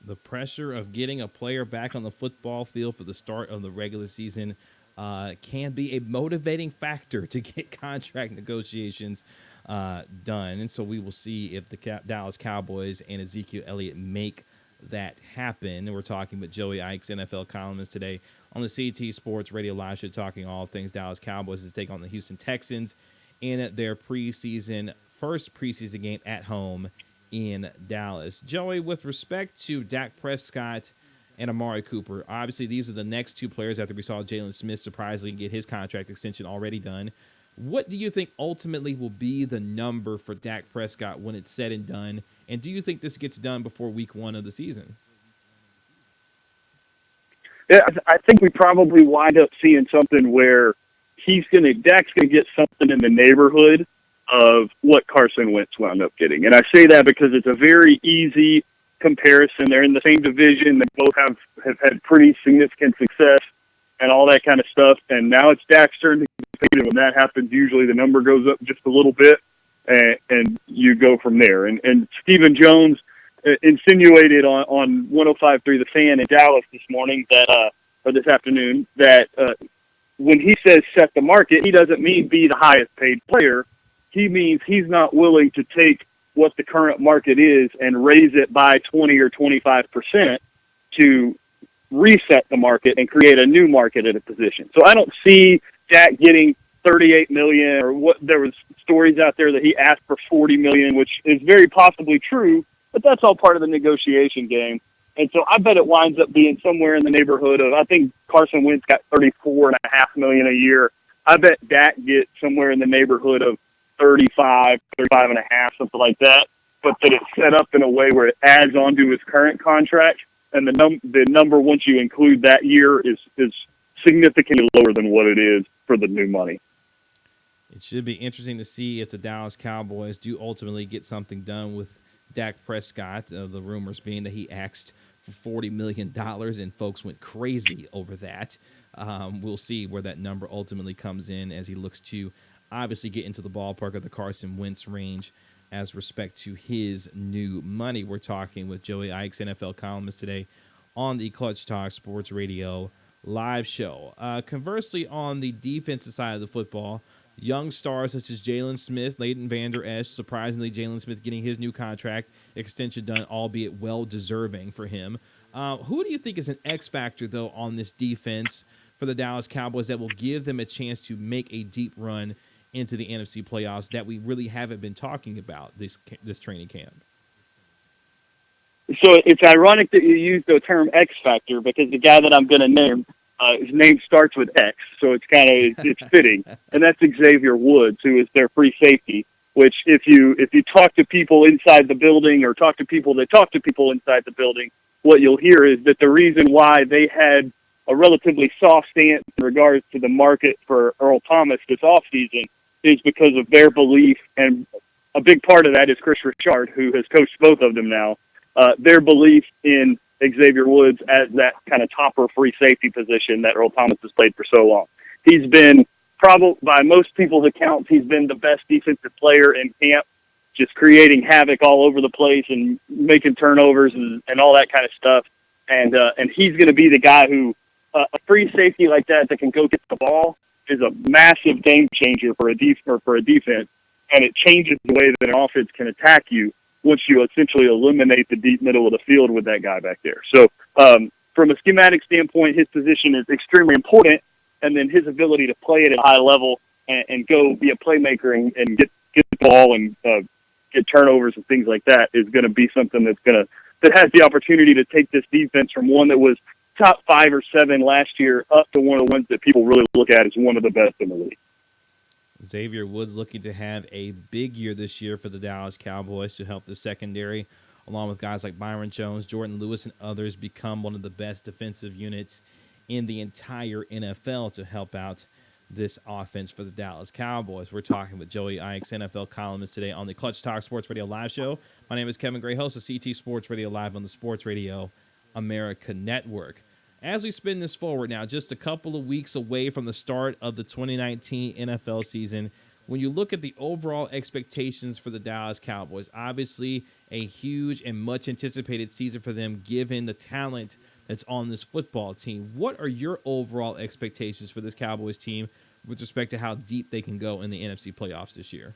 The pressure of getting a player back on the football field for the start of the regular season can be a motivating factor to get contract negotiations done. And so we will see if the Dallas Cowboys and Ezekiel Elliott make that happen. And we're talking with Joey Ickes, NFL columnist, today on the CT Sports Radio Live Show, talking all things Dallas Cowboys as they take on the Houston Texans in their first preseason game at home in Dallas. Joey, with respect to Dak Prescott and Amari Cooper, obviously these are the next 2 players after we saw Jalen Smith surprisingly get his contract extension already done. What do you think ultimately will be the number for Dak Prescott when it's said and done? And do you think this gets done before week 1 of the season? Yeah, I think we probably wind up seeing something where Dak's gonna get something in the neighborhood of what Carson Wentz wound up getting. And I say that because it's a very easy comparison. They're in the same division. They both have had pretty significant success and all that kind of stuff. And now it's Dak's turn to get paid. And when that happens, usually the number goes up just a little bit, and you go from there. And Stephen Jones insinuated on 105.3 The Fan in Dallas this morning or this afternoon, that when he says set the market, he doesn't mean be the highest paid player. He means he's not willing to take what the current market is and raise it by 20 or 25% to reset the market and create a new market at a position. So I don't see Dak getting $38 million, or what. There was stories out there that he asked for $40 million, which is very possibly true, but that's all part of the negotiation game. And so I bet it winds up being somewhere in the neighborhood of, I think Carson Wentz got $34.5 million a year. I bet Dak gets somewhere in the neighborhood of 35 and a half, something like that, but that it's set up in a way where it adds on to his current contract, and the number, once you include that year, is significantly lower than what it is for the new money. It should be interesting to see if the Dallas Cowboys do ultimately get something done with Dak Prescott. The rumors being that he asked for $40 million, and folks went crazy over that. We'll see where that number ultimately comes in as he looks to obviously get into the ballpark of the Carson Wentz range as respect to his new money. We're talking with Joey Ickes, NFL columnist, today on the Clutch Talk Sports Radio Live Show. Conversely, on the defensive side of the football, young stars such as Jalen Smith, Leighton Vander Esch, surprisingly Jalen Smith getting his new contract extension done, albeit well-deserving for him. Who do you think is an X factor, though, on this defense for the Dallas Cowboys that will give them a chance to make a deep run into the NFC playoffs that we really haven't been talking about this training camp? So it's ironic that you use the term X factor, because the guy that I'm going to name, his name starts with X, so it's it's fitting, and that's Xavier Woods, who is their free safety. Which, if you talk to people inside the building, or talk to people that talk to people inside the building, what you'll hear is that the reason why they had a relatively soft stance in regards to the market for Earl Thomas this offseason is because of their belief, and a big part of that is Chris Richard, who has coached both of them now, their belief in Xavier Woods as that kind of topper free safety position that Earl Thomas has played for so long. He's been, probably by most people's accounts, he's been the best defensive player in camp just creating havoc all over the place and making turnovers and all that kind of stuff. And he's going to be the guy who a free safety like that can go get the ball is a massive game changer for a defense, and it changes the way that an offense can attack you once you essentially eliminate the deep middle of the field with that guy back there. So from a schematic standpoint, his position is extremely important, and then his ability to play it at a high level and go be a playmaker and get the ball and get turnovers and things like that is going to be something that has the opportunity to take this defense from one that was top 5 or 7 last year up to one of the ones that people really look at as one of the best in the league. Xavier Woods looking to have a big year this year for the Dallas Cowboys to help the secondary, along with guys like Byron Jones, Jordan Lewis, and others, become one of the best defensive units in the entire NFL to help out this offense for the Dallas Cowboys. We're talking with Joey Ickes, NFL columnist, today on the Clutch Talk Sports Radio Live Show. My name is Kevin Gray, host of CT Sports Radio Live on the Sports Radio America Network. As we spin this forward now, just a couple of weeks away from the start of the 2019 NFL season, when you look at the overall expectations for the Dallas Cowboys, obviously a huge and much anticipated season for them given the talent that's on this football team. What are your overall expectations for this Cowboys team with respect to how deep they can go in the NFC playoffs this year?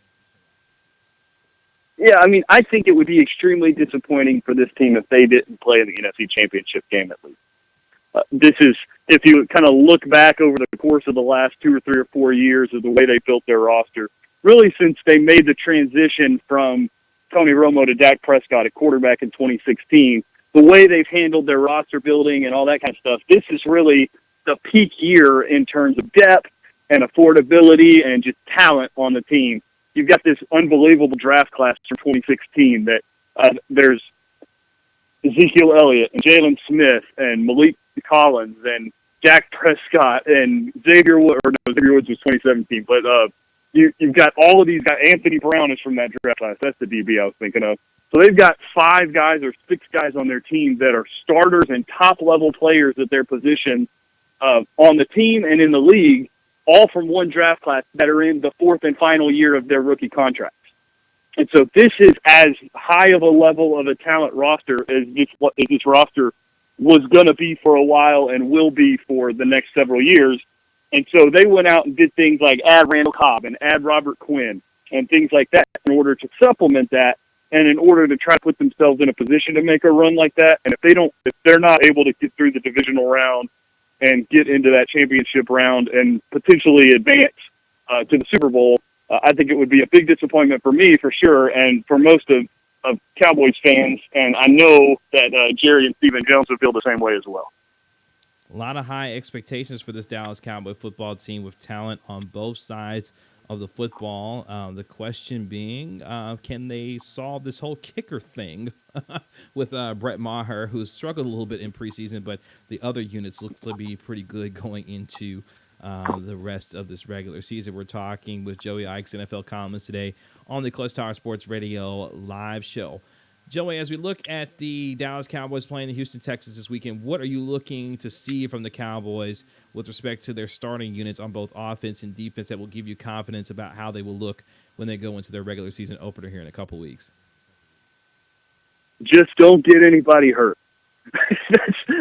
Yeah, I mean, I think it would be extremely disappointing for this team if they didn't play in the NFC Championship game at least. This is, if you kind of look back over the course of the last 2 or 3 or 4 years of the way they built their roster, really since they made the transition from Tony Romo to Dak Prescott at quarterback in 2016, the way they've handled their roster building and all that kind of stuff, this is really the peak year in terms of depth and affordability and just talent on the team. You've got this unbelievable draft class from 2016 that there's Ezekiel Elliott and Jalen Smith and Malik Collins and Dak Prescott and Xavier Woods was 2017, but you've got all of these guys. Anthony Brown is from that draft class. That's the DB I was thinking of. So they've got 5 guys or 6 guys on their team that are starters and top-level players at their position on the team and in the league, all from one draft class that are in the 4th and final year of their rookie contracts. And so this is as high of a level of a talent roster as this roster was going to be for a while and will be for the next several years. And so they went out and did things like add Randall Cobb and add Robert Quinn and things like that in order to supplement that and in order to try to put themselves in a position to make a run like that. And if they're not able to get through the divisional round and get into that championship round and potentially advance to the Super Bowl, I think it would be a big disappointment for me, for sure, and for most of Cowboys fans. And I know that Jerry and Stephen Jones would feel the same way as well. A lot of high expectations for this Dallas Cowboy football team with talent on both sides of the football. The question being, can they solve this whole kicker thing with Brett Maher, who's struggled a little bit in preseason, but the other units look to be pretty good going into the rest of this regular season. We're talking with Joey Ickes, NFL columnist, today on the Clutch Tower Sports Radio Live Show. Joey, as we look at the Dallas Cowboys playing in Houston, Texas this weekend, what are you looking to see from the Cowboys with respect to their starting units on both offense and defense that will give you confidence about how they will look when they go into their regular season opener here in a couple weeks? Just don't get anybody hurt.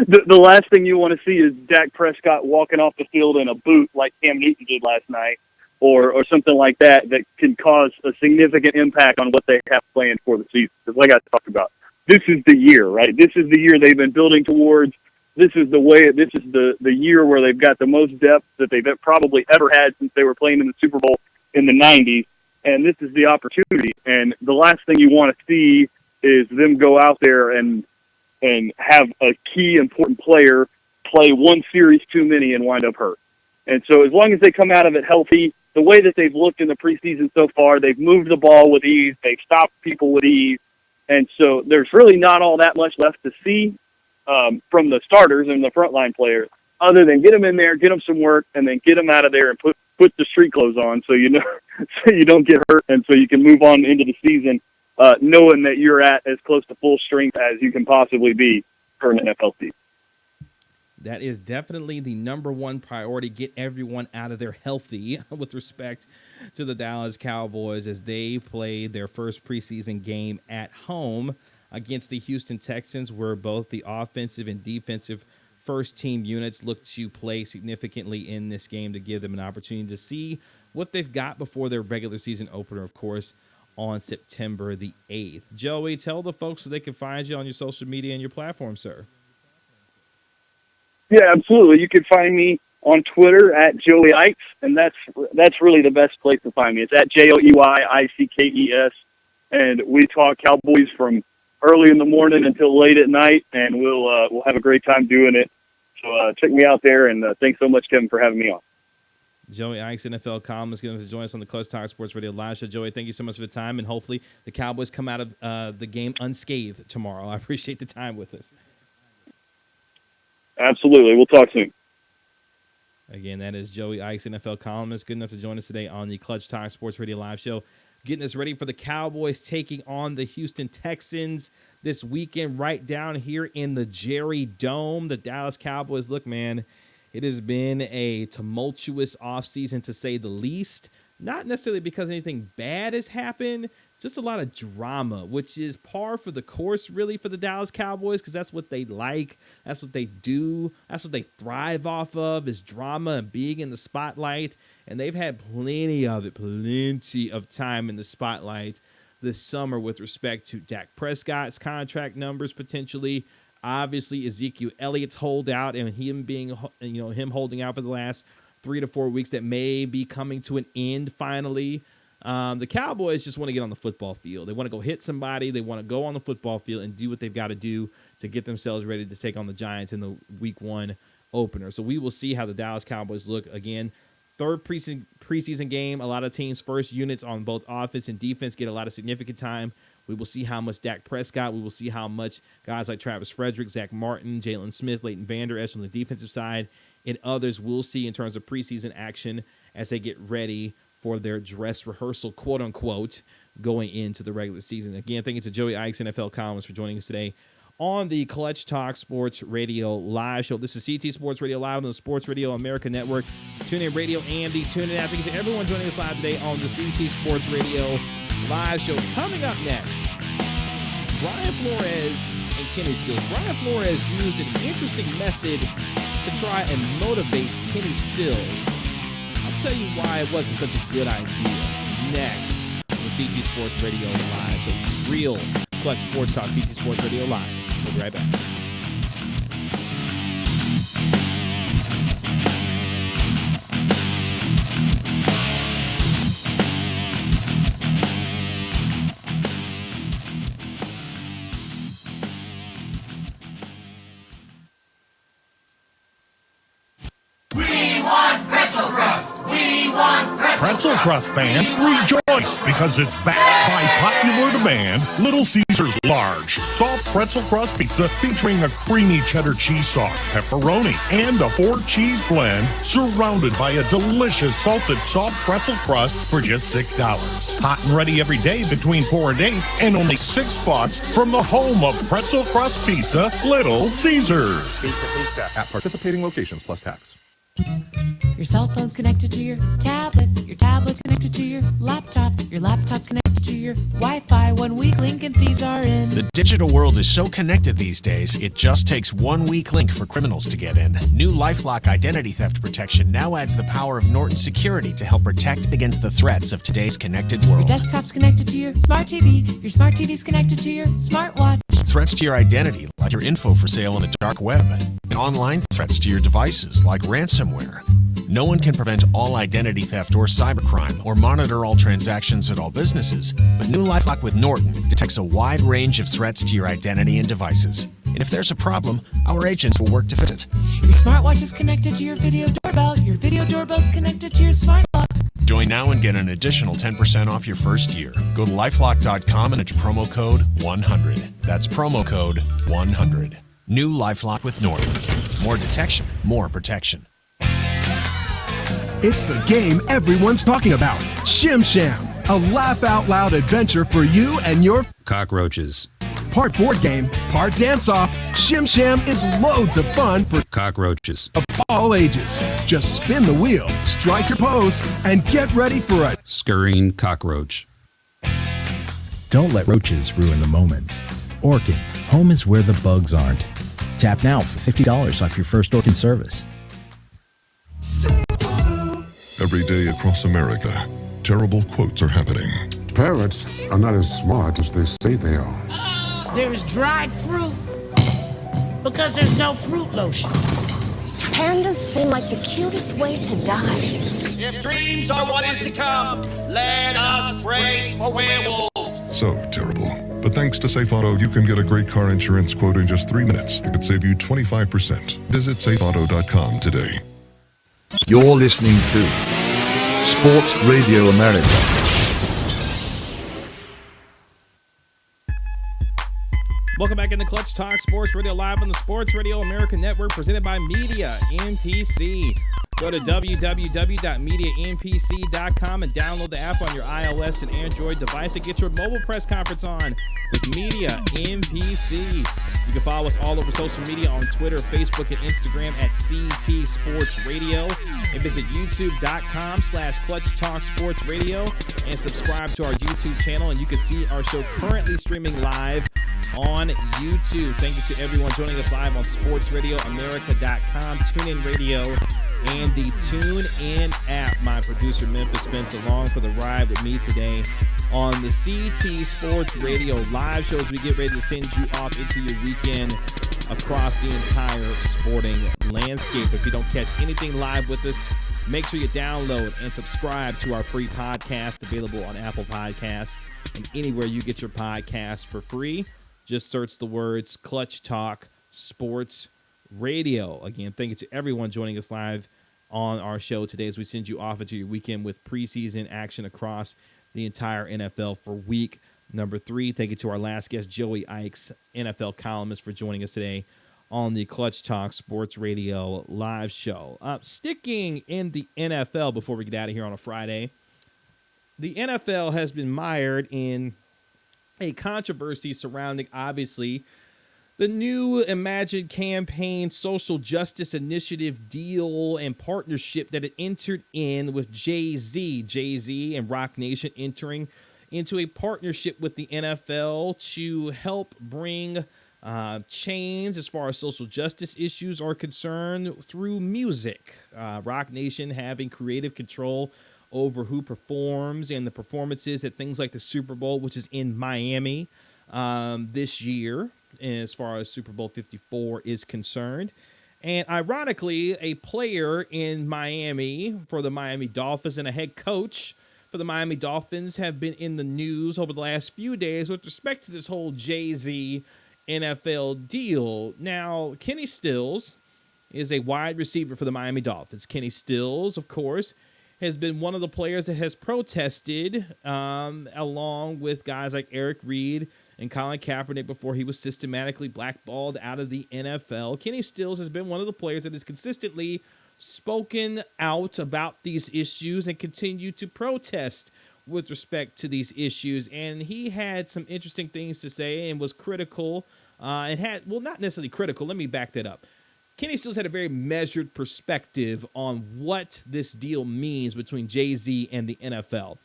The last thing you want to see is Dak Prescott walking off the field in a boot like Cam Newton did last night, or something like that can cause a significant impact on what they have planned for the season. Because like I talked about, this is the year, right? This is the year they've been building towards. This is the year where they've got the most depth that they've probably ever had since they were playing in the Super Bowl in the 90s. And this is the opportunity. And the last thing you want to see is them go out there and have a key important player play one series too many and wind up hurt. And so as long as they come out of it healthy, the way that they've looked in the preseason so far, they've moved the ball with ease, they've stopped people with ease, and so there's really not all that much left to see from the starters and the frontline players, other than get them in there, get them some work, and then get them out of there and put the street clothes on so you don't get hurt, and so you can move on into the season knowing that you're at as close to full strength as you can possibly be for an NFL season. That is definitely the number one priority. Get everyone out of there healthy with respect to the Dallas Cowboys as they play their first preseason game at home against the Houston Texans, where both the offensive and defensive first-team units look to play significantly in this game to give them an opportunity to see what they've got before their regular season opener, of course, on September the 8th. Joey, tell the folks so they can find you on your social media and your platform, sir. Yeah, absolutely. You can find me on Twitter at Joey Ickes, and that's really the best place to find me. It's at JoeyIckes, and we talk Cowboys from early in the morning until late at night, and we'll have a great time doing it. So check me out there, and thanks so much, Kevin, for having me on. Joey Ickes, NFL columnist, going to join us on the Clutch Talk Sports Radio Live show. Joey, thank you so much for the time, and hopefully the Cowboys come out of the game unscathed tomorrow. I appreciate the time with us. Absolutely. We'll talk soon. Again, that is Joey Ickes, NFL columnist, good enough to join us today on the Clutch Talk Sports Radio Live show, getting us ready for the Cowboys taking on the Houston Texans this weekend right down here in the Jerry Dome. The Dallas Cowboys, look, man, it has been a tumultuous offseason to say the least. Not necessarily because anything bad has happened, just a lot of drama, which is par for the course, really, for the Dallas Cowboys, because that's what they like. That's what they do. That's what they thrive off of, is drama and being in the spotlight. And they've had plenty of it, plenty of time in the spotlight this summer with respect to Dak Prescott's contract numbers, potentially. Obviously, Ezekiel Elliott's holdout and him being, him holding out for the last 3 to 4 weeks that may be coming to an end finally. The Cowboys just want to get on the football field. They want to go hit somebody. They want to go on the football field and do what they've got to do to get themselves ready to take on the Giants in the Week 1 opener. So we will see how the Dallas Cowboys look. Again, third preseason game. A lot of teams' first units on both offense and defense get a lot of significant time. We will see how much Dak Prescott. We will see how much guys like Travis Frederick, Zach Martin, Jalen Smith, Leighton Vander Esch on the defensive side, and others we'll see in terms of preseason action as they get ready for their dress rehearsal, quote-unquote, going into the regular season. Again, thank you to Joey Ickes, NFL columnist, for joining us today on the Clutch Talk Sports Radio Live show. This is CT Sports Radio Live on the Sports Radio America Network. TuneIn Radio and the TuneIn app. Thank you to everyone joining us live today on the CT Sports Radio Live show. Coming up next, Brian Flores and Kenny Stills. Brian Flores used an interesting method to try and motivate Kenny Stills. I'll tell you why it wasn't such a good idea. Next on the CT Sports Radio Live show. This is real Clutch Sports Talk, CT Sports Radio Live. We'll be right back. Pretzel Crust fans, rejoice because it's backed by popular demand. Little Caesars Large Soft Pretzel Crust Pizza featuring a creamy cheddar cheese sauce, pepperoni, and a 4-cheese blend surrounded by a delicious salted soft pretzel crust for just $6. Hot and ready every day between 4 and 8 and only $6 from the home of Pretzel Crust Pizza, Little Caesars. Pizza. At participating locations plus tax. Your cell phone's connected to your tablet tablet's connected to your laptop's connected to your Wi-Fi. 1 weak link and thieves are in. The digital world is so connected these days, it just takes 1 weak link for criminals to get in. New LifeLock identity theft protection now adds the power of Norton Security to help protect against the threats of today's connected world. Your desktop's connected to your smart TV. Your smart TV's connected to your smartwatch. Threats to your identity, like your info for sale on the dark web. And online threats to your devices, like ransomware. No one can prevent all identity theft or cybercrime or monitor all transactions at all businesses, but new LifeLock with Norton detects a wide range of threats to your identity and devices. And if there's a problem, our agents will work to fix it. Your smartwatch is connected to your video doorbell. Your video doorbell's connected to your smart lock. Join now and get an additional 10% off your first year. Go to LifeLock.com and enter promo code 100. That's promo code 100. New LifeLock with Norton. More detection, more protection. It's the game everyone's talking about. Shim Sham, a laugh-out-loud adventure for you and your cockroaches. Part board game, part dance-off, Shim Sham is loads of fun for cockroaches of all ages. Just spin the wheel, strike your pose, and get ready for a scurrying cockroach. Don't let roaches ruin the moment. Orkin, home is where the bugs aren't. Tap now for $50 off your first Orkin service. Every day across America, terrible quotes are happening. Parrots are not as smart as they say they are. There's dried fruit because there's no fruit lotion. Pandas seem like the cutest way to die. If dreams are what is to come, let us brace for werewolves. So terrible. But thanks to Safe Auto, you can get a great car insurance quote in just 3 minutes that could save you 25%. Visit safeauto.com today. You're listening to Sports Radio America. Welcome back into Clutch Talk Sports Radio, live on the Sports Radio America Network, presented by Media MPC. Go to www.mediampc.com and download the app on your iOS and Android device and get your mobile press conference on with Media MPC. You can follow us all over social media on Twitter, Facebook, and Instagram at CT Sports Radio. And visit youtube.com/Clutch Talk Sports Radio and subscribe to our YouTube channel. And you can see our show currently streaming live on YouTube. Thank you to everyone joining us live on sportsradioamerica.com, TuneIn Radio, and the TuneIn app. My producer, Memphis Spence, along for the ride with me today on the CT Sports Radio live shows. We get ready to send you off into your weekend across the entire sporting landscape. If you don't catch anything live with us, make sure you download and subscribe to our free podcast available on Apple Podcasts and anywhere you get your podcast for free. Just search the words Clutch Talk Sports Radio. Again, thank you to everyone joining us live on our show today as we send you off into your weekend with preseason action across the entire NFL for week number 3. Thank you to our last guest, Joey Ickes, NFL columnist, for joining us today on the Clutch Talk Sports Radio live show. Sticking in the NFL before we get out of here on a Friday, the NFL has been mired in a controversy surrounding, obviously, the new Imagine campaign social justice initiative deal and partnership that it entered in with Jay-Z. Jay-Z and Rock Nation entering into a partnership with the NFL to help bring change as far as social justice issues are concerned through music. Rock Nation having creative control over who performs and the performances at things like the Super Bowl, which is in Miami this year, as far as Super Bowl 54 is concerned. And ironically, a player in Miami for the Miami Dolphins and a head coach for the Miami Dolphins have been in the news over the last few days with respect to this whole Jay-Z NFL deal. Now, Kenny Stills is a wide receiver for the Miami Dolphins. Kenny Stills, of course, has been one of the players that has protested along with guys like Eric Reed and Colin Kaepernick before he was systematically blackballed out of the NFL. Kenny Stills has been one of the players that has consistently spoken out about these issues and continued to protest with respect to these issues. And he had some interesting things to say and was critical and had, well, not necessarily critical. Let me back that up. Kenny Stills had a very measured perspective on what this deal means between Jay-Z and the NFL.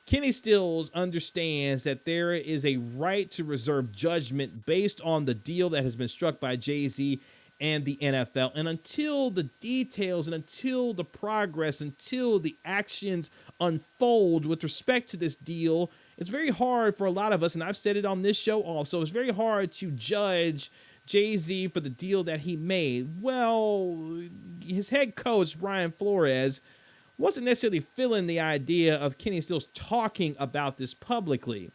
Kenny Stills understands that there is a right to reserve judgment based on the deal that has been struck by Jay-Z and the NFL. And until the details and until the progress, until the actions unfold with respect to this deal, it's very hard for a lot of us, and I've said it on this show also, it's very hard to judge Jay-Z for the deal that he made. Well, his head coach, Brian Flores, wasn't necessarily feeling the idea of Kenny Stills talking about this publicly.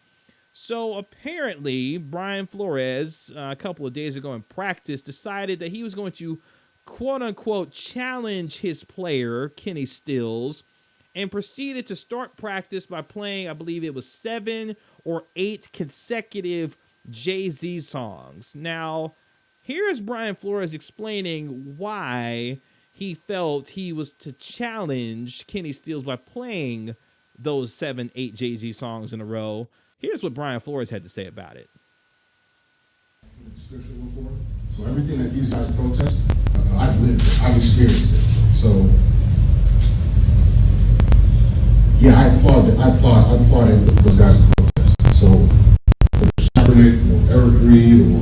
So apparently, Brian Flores, a couple of days ago in practice, decided that he was going to, quote-unquote, challenge his player, Kenny Stills, and proceeded to start practice by playing, I believe it was 7 or 8 consecutive Jay-Z songs. Now, here is Brian Flores explaining why he felt he was to challenge Kenny Stills by playing those 7, 8 Jay-Z songs in a row. Here's what Brian Flores had to say about it. scripture before. So everything that these guys protest, I've lived it. I've experienced it. So, yeah, I applaud those guys who protest. So, Kaepernick or Eric Reed or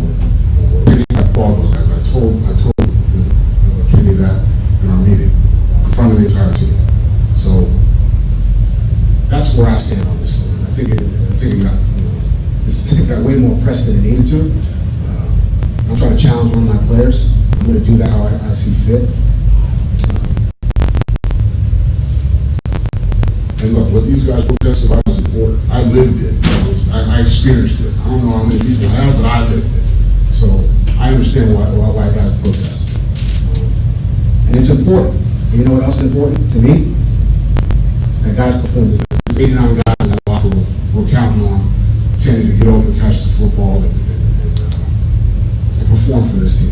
anything, I applaud those guys. I told Kenny that in our meeting in front of the entire team. So that's where I stand on this thing. I think it got way more press than it needed to. I'm trying to challenge one of my players. I'm going to do that how I see fit. And look, what these guys protested about is important. I lived it. I experienced it. I don't know how many people have, but I lived it. So I understand why guys protest. And it's important. And you know what else is important to me? That guys performed. There's 89 guys in that locker room. We're counting on Kenny to get over and catch the football and perform for this team.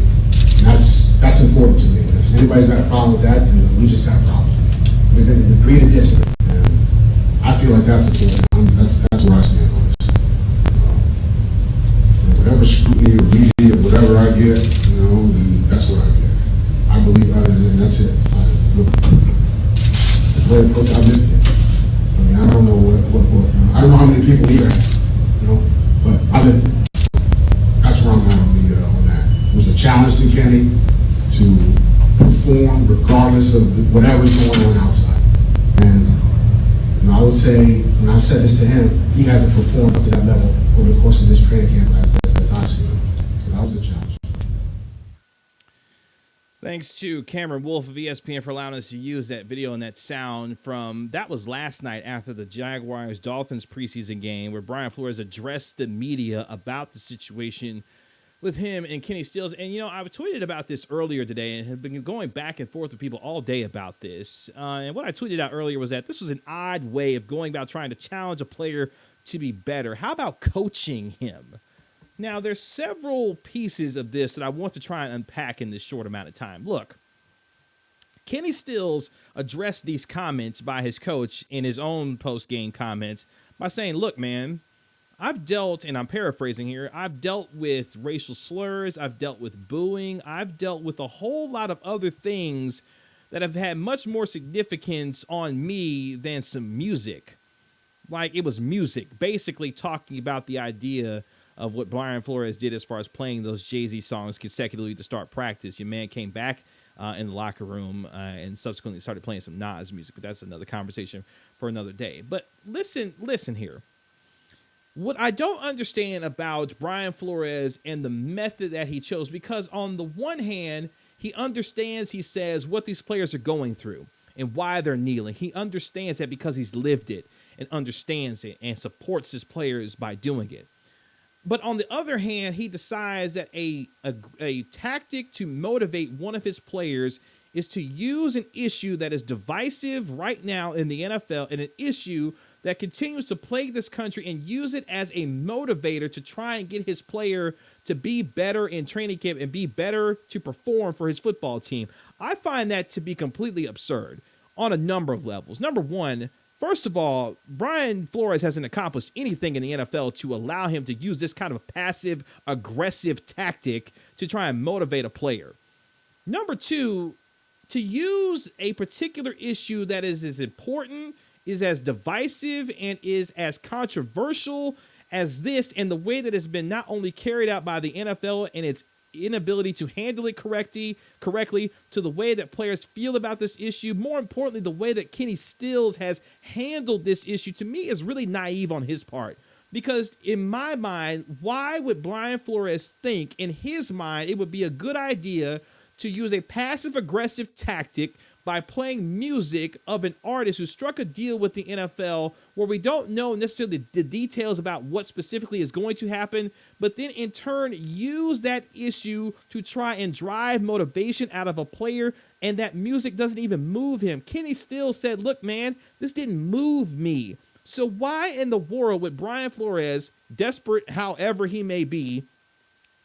And that's important to me. And if anybody's got a problem with that, then we just got a problem. We're going to agree to disagree. And I feel like that's important. That's where I stand on this. Whatever scrutiny or media or whatever I get, then that's what I get. I believe in it, and that's it. I missed it. I mean, I don't know I don't know how many people here have, but I lived it. That's where I'm at on that. It was a challenge to Kenny to perform regardless of whatever's going on outside. And I would say, and I've said this to him, he hasn't performed up to that level over the course of this training camp as I've seen him. So that was a challenge. Thanks to Cameron Wolf of ESPN for allowing us to use that video and that sound that was last night after the Jaguars-Dolphins preseason game where Brian Flores addressed the media about the situation with him and Kenny Stills. And, I tweeted about this earlier today and have been going back and forth with people all day about this. And what I tweeted out earlier was that this was an odd way of going about trying to challenge a player to be better. How about coaching him? Now, there's several pieces of this that I want to try and unpack in this short amount of time. Look, Kenny Stills addressed these comments by his coach in his own post-game comments by saying, look, man, I've dealt, and I'm paraphrasing here, I've dealt with racial slurs, I've dealt with booing, I've dealt with a whole lot of other things that have had much more significance on me than some music. Like, it was music, basically talking about the idea of what Brian Flores did as far as playing those Jay-Z songs consecutively to start practice. Your man came back in the locker room and subsequently started playing some Nas music, but that's another conversation for another day. But listen here. What I don't understand about Brian Flores and the method that he chose, because on the one hand, he understands, he says, what these players are going through and why they're kneeling. He understands that because he's lived it and understands it and supports his players by doing it. But on the other hand, he decides that a tactic to motivate one of his players is to use an issue that is divisive right now in the NFL and an issue that continues to plague this country and use it as a motivator to try and get his player to be better in training camp and be better to perform for his football team. I find that to be completely absurd on a number of levels. Number one, first of all, Brian Flores hasn't accomplished anything in the NFL to allow him to use this kind of passive, aggressive tactic to try and motivate a player. Number two, to use a particular issue that is as important, is as divisive, and is as controversial as this, and the way that it's been not only carried out by the NFL and its inability to handle it correctly, to the way that players feel about this issue, more importantly, the way that Kenny Stills has handled this issue, to me is really naive on his part. Because in my mind, why would Brian Flores think in his mind it would be a good idea to use a passive-aggressive tactic by playing music of an artist who struck a deal with the NFL where we don't know necessarily the details about what specifically is going to happen, but then in turn use that issue to try and drive motivation out of a player, and that music doesn't even move him. Kenny Stills said, look, man, this didn't move me. So why in the world would Brian Flores, desperate however he may be,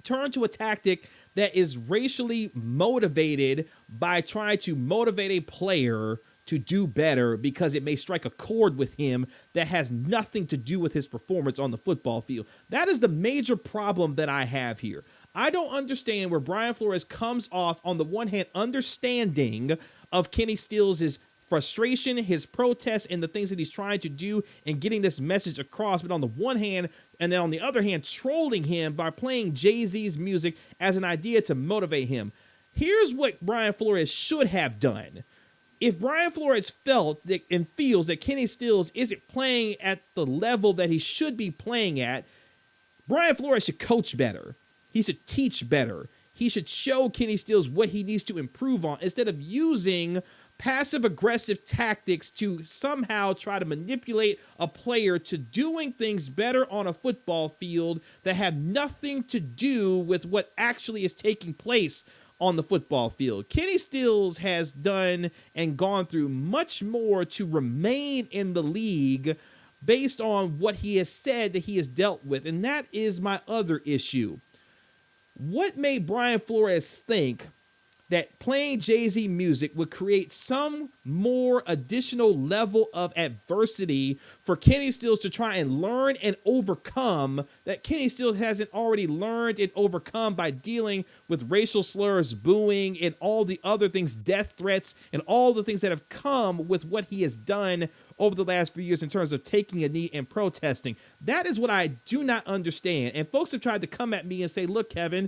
turn to a tactic that is racially motivated by trying to motivate a player to do better because it may strike a chord with him that has nothing to do with his performance on the football field? That is the major problem that I have here. I don't understand where Brian Flores comes off, on the one hand, understanding of Kenny Stills' frustration, his protests, and the things that he's trying to do and getting this message across, but on the one hand, and then on the other hand, trolling him by playing Jay-Z's music as an idea to motivate him. Here's what Brian Flores should have done. If Brian Flores felt that and feels that Kenny Stills isn't playing at the level that he should be playing at, Brian Flores should coach better. He should teach better. He should show Kenny Stills what he needs to improve on instead of using passive-aggressive tactics to somehow try to manipulate a player to doing things better on a football field that have nothing to do with what actually is taking place on the football field. Kenny Stills has done and gone through much more to remain in the league based on what he has said that he has dealt with, and that is my other issue. What made Brian Flores think that playing Jay-Z music would create some more additional level of adversity for Kenny Stills to try and learn and overcome that Kenny Stills hasn't already learned and overcome by dealing with racial slurs, booing, and all the other things, death threats, and all the things that have come with what he has done over the last few years in terms of taking a knee and protesting. That is what I do not understand. And folks have tried to come at me and say, look, Kevin,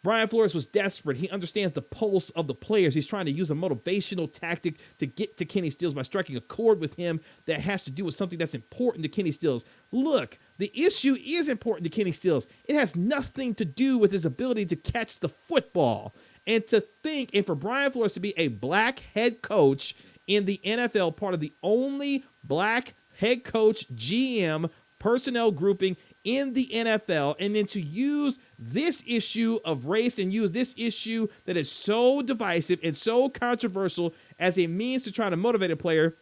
Brian Flores was desperate. He understands the pulse of the players. He's trying to use a motivational tactic to get to Kenny Stills by striking a chord with him that has to do with something that's important to Kenny Stills. Look, the issue is important to Kenny Stills. It has nothing to do with his ability to catch the football. And to think, and for Brian Flores to be a black head coach in the NFL, part of the only black head coach, GM, personnel grouping in the NFL, and then to use this issue of race and use this issue that is so divisive and so controversial as a means to try to motivate a player,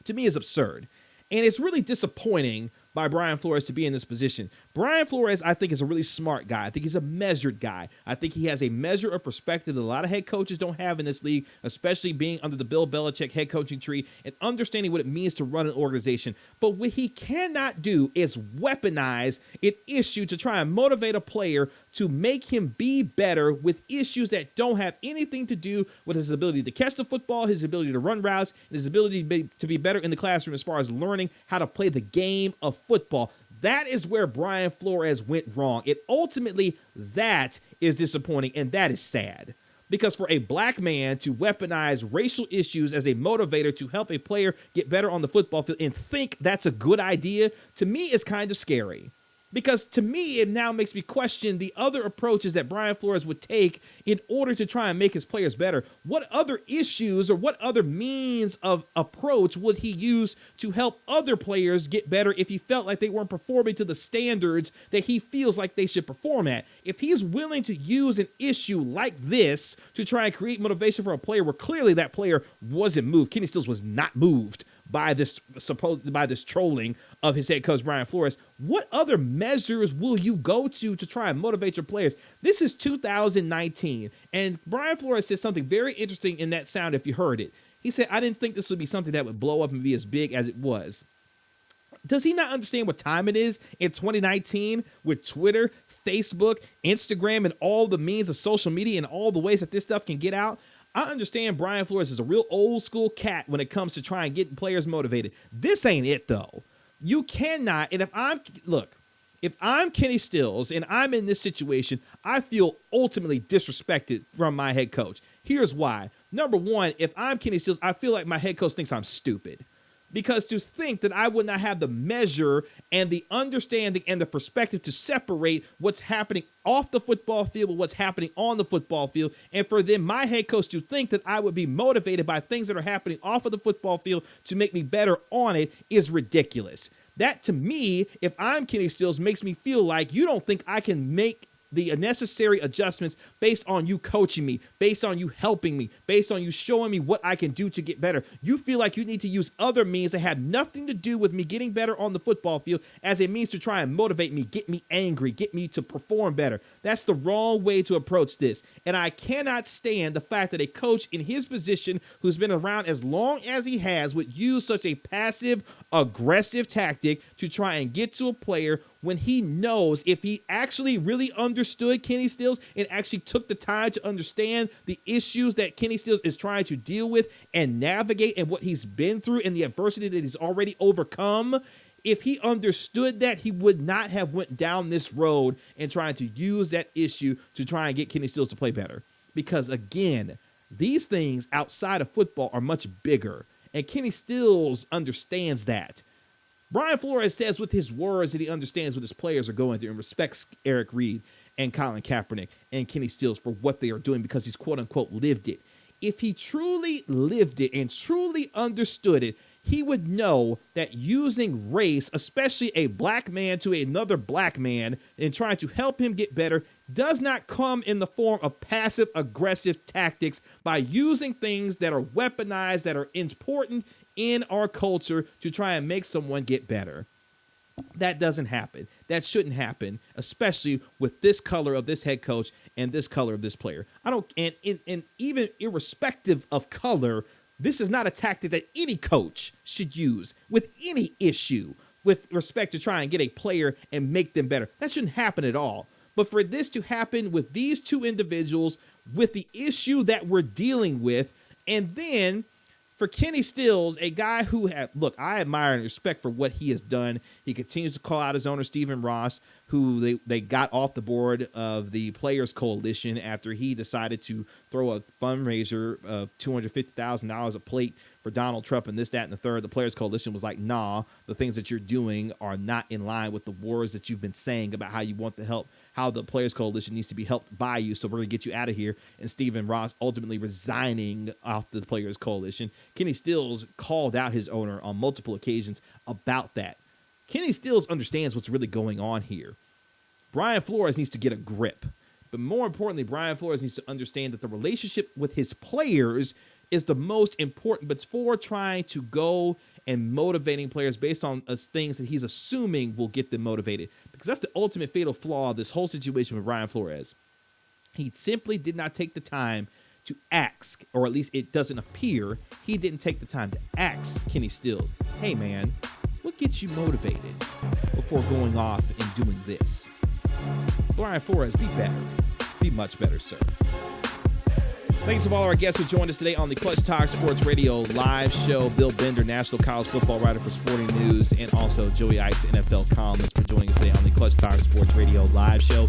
to me is absurd. And it's really disappointing by Brian Flores to be in this position. Brian Flores, I think, is a really smart guy. I think he's a measured guy. I think he has a measure of perspective that a lot of head coaches don't have in this league, especially being under the Bill Belichick head coaching tree and understanding what it means to run an organization. But what he cannot do is weaponize an issue to try and motivate a player to make him be better with issues that don't have anything to do with his ability to catch the football, his ability to run routes, and his ability to be better in the classroom as far as learning how to play the game of football. That is where Brian Flores went wrong. And ultimately, that is disappointing, and that is sad. Because for a black man to weaponize racial issues as a motivator to help a player get better on the football field and think that's a good idea, to me is kind of scary. Because to me, it now makes me question the other approaches that Brian Flores would take in order to try and make his players better. What other issues or what other means of approach would he use to help other players get better if he felt like they weren't performing to the standards that he feels like they should perform at? If he's willing to use an issue like this to try and create motivation for a player where clearly that player wasn't moved, Kenny Stills was not moved by this trolling of his head coach Brian Flores, what other measures will you go to try and motivate your players? This is 2019, and Brian Flores said something very interesting in that sound if you heard it. He said, I didn't think this would be something that would blow up and be as big as it was. Does he not understand what time it is in 2019 with Twitter, Facebook, Instagram, and all the means of social media and all the ways that this stuff can get out? I understand Brian Flores is a real old school cat when it comes to trying to get players motivated. This ain't it though. You cannot, and if I'm Kenny Stills and I'm in this situation, I feel ultimately disrespected from my head coach. Here's why. Number one, if I'm Kenny Stills, I feel like my head coach thinks I'm stupid. Because to think that I would not have the measure and the understanding and the perspective to separate what's happening off the football field with what's happening on the football field, and for then my head coach to think that I would be motivated by things that are happening off of the football field to make me better on it is ridiculous. That, to me, if I'm Kenny Stills, makes me feel like you don't think I can make the necessary adjustments based on you coaching me, based on you helping me, based on you showing me what I can do to get better. You feel like you need to use other means that have nothing to do with me getting better on the football field as a means to try and motivate me, get me angry, get me to perform better. That's the wrong way to approach this. And I cannot stand the fact that a coach in his position who's been around as long as he has would use such a passive, aggressive tactic to try and get to a player when he knows if he actually really understood Kenny Stills and actually took the time to understand the issues that Kenny Stills is trying to deal with and navigate and what he's been through and the adversity that he's already overcome. If he understood that, he would not have went down this road and trying to use that issue to try and get Kenny Stills to play better. Because again, these things outside of football are much bigger, and Kenny Stills understands that. Brian Flores says with his words that he understands what his players are going through and respects Eric Reed and Colin Kaepernick and Kenny Stills for what they are doing because he's quote-unquote lived it. If he truly lived it and truly understood it, he would know that using race, especially a black man to another black man, and trying to help him get better does not come in the form of passive-aggressive tactics by using things that are weaponized, that are important in our culture to try and make someone get better. That doesn't happen. That shouldn't happen, especially with this color of this head coach and this color of this player. And even irrespective of color, this is not a tactic that any coach should use with any issue with respect to try and get a player and make them better. That shouldn't happen at all. But for this to happen with these two individuals, with the issue that we're dealing with, and then for Kenny Stills, a guy who I admire and respect for what he has done. He continues to call out his owner, Stephen Ross, who they got off the board of the Players Coalition after he decided to throw a fundraiser of $250,000 a plate for Donald Trump and this, that, and the third. The Players Coalition was like, nah, the things that you're doing are not in line with the words that you've been saying about how you want the help, how the Players Coalition needs to be helped by you, so we're going to get you out of here. And Stephen Ross ultimately resigning off the Players Coalition. Kenny Stills called out his owner on multiple occasions about that. Kenny Stills understands what's really going on here. Brian Flores needs to get a grip. But more importantly, Brian Flores needs to understand that the relationship with his players is the most important, but for trying to go and motivating players based on things that he's assuming will get them motivated. Because that's the ultimate fatal flaw of this whole situation with Brian Flores. He simply did not take the time to ask, or at least it doesn't appear, he didn't take the time to ask Kenny Stills, hey man, what gets you motivated before going off and doing this? Brian Flores, be better. Be much better, sir. Thanks to all our guests who joined us today on the Clutch Talk Sports Radio live show. Bill Bender, national college football writer for Sporting News, and also Joey Ickes, NFL columnist, for joining us today on the Clutch Talk Sports Radio live show.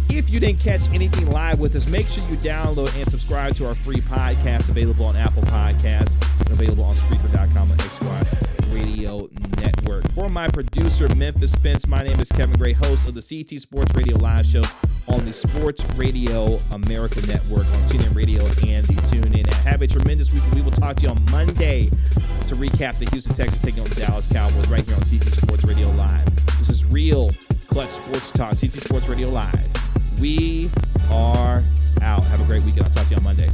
If you didn't catch anything live with us, make sure you download and subscribe to our free podcast available on Apple Podcasts and available on Spreaker.com and XY Radio Network. For my producer, Memphis Spence, my name is Kevin Gray, host of the CT Sports Radio live show on the Sports Radio America Network, on TuneIn Radio and the TuneIn app. Have a tremendous week. We will talk to you on Monday to recap the Houston Texans taking on the Dallas Cowboys right here on CT Sports Radio Live. This is real Clutch Sports Talk, CT Sports Radio Live. We are out. Have a great weekend. I'll talk to you on Monday.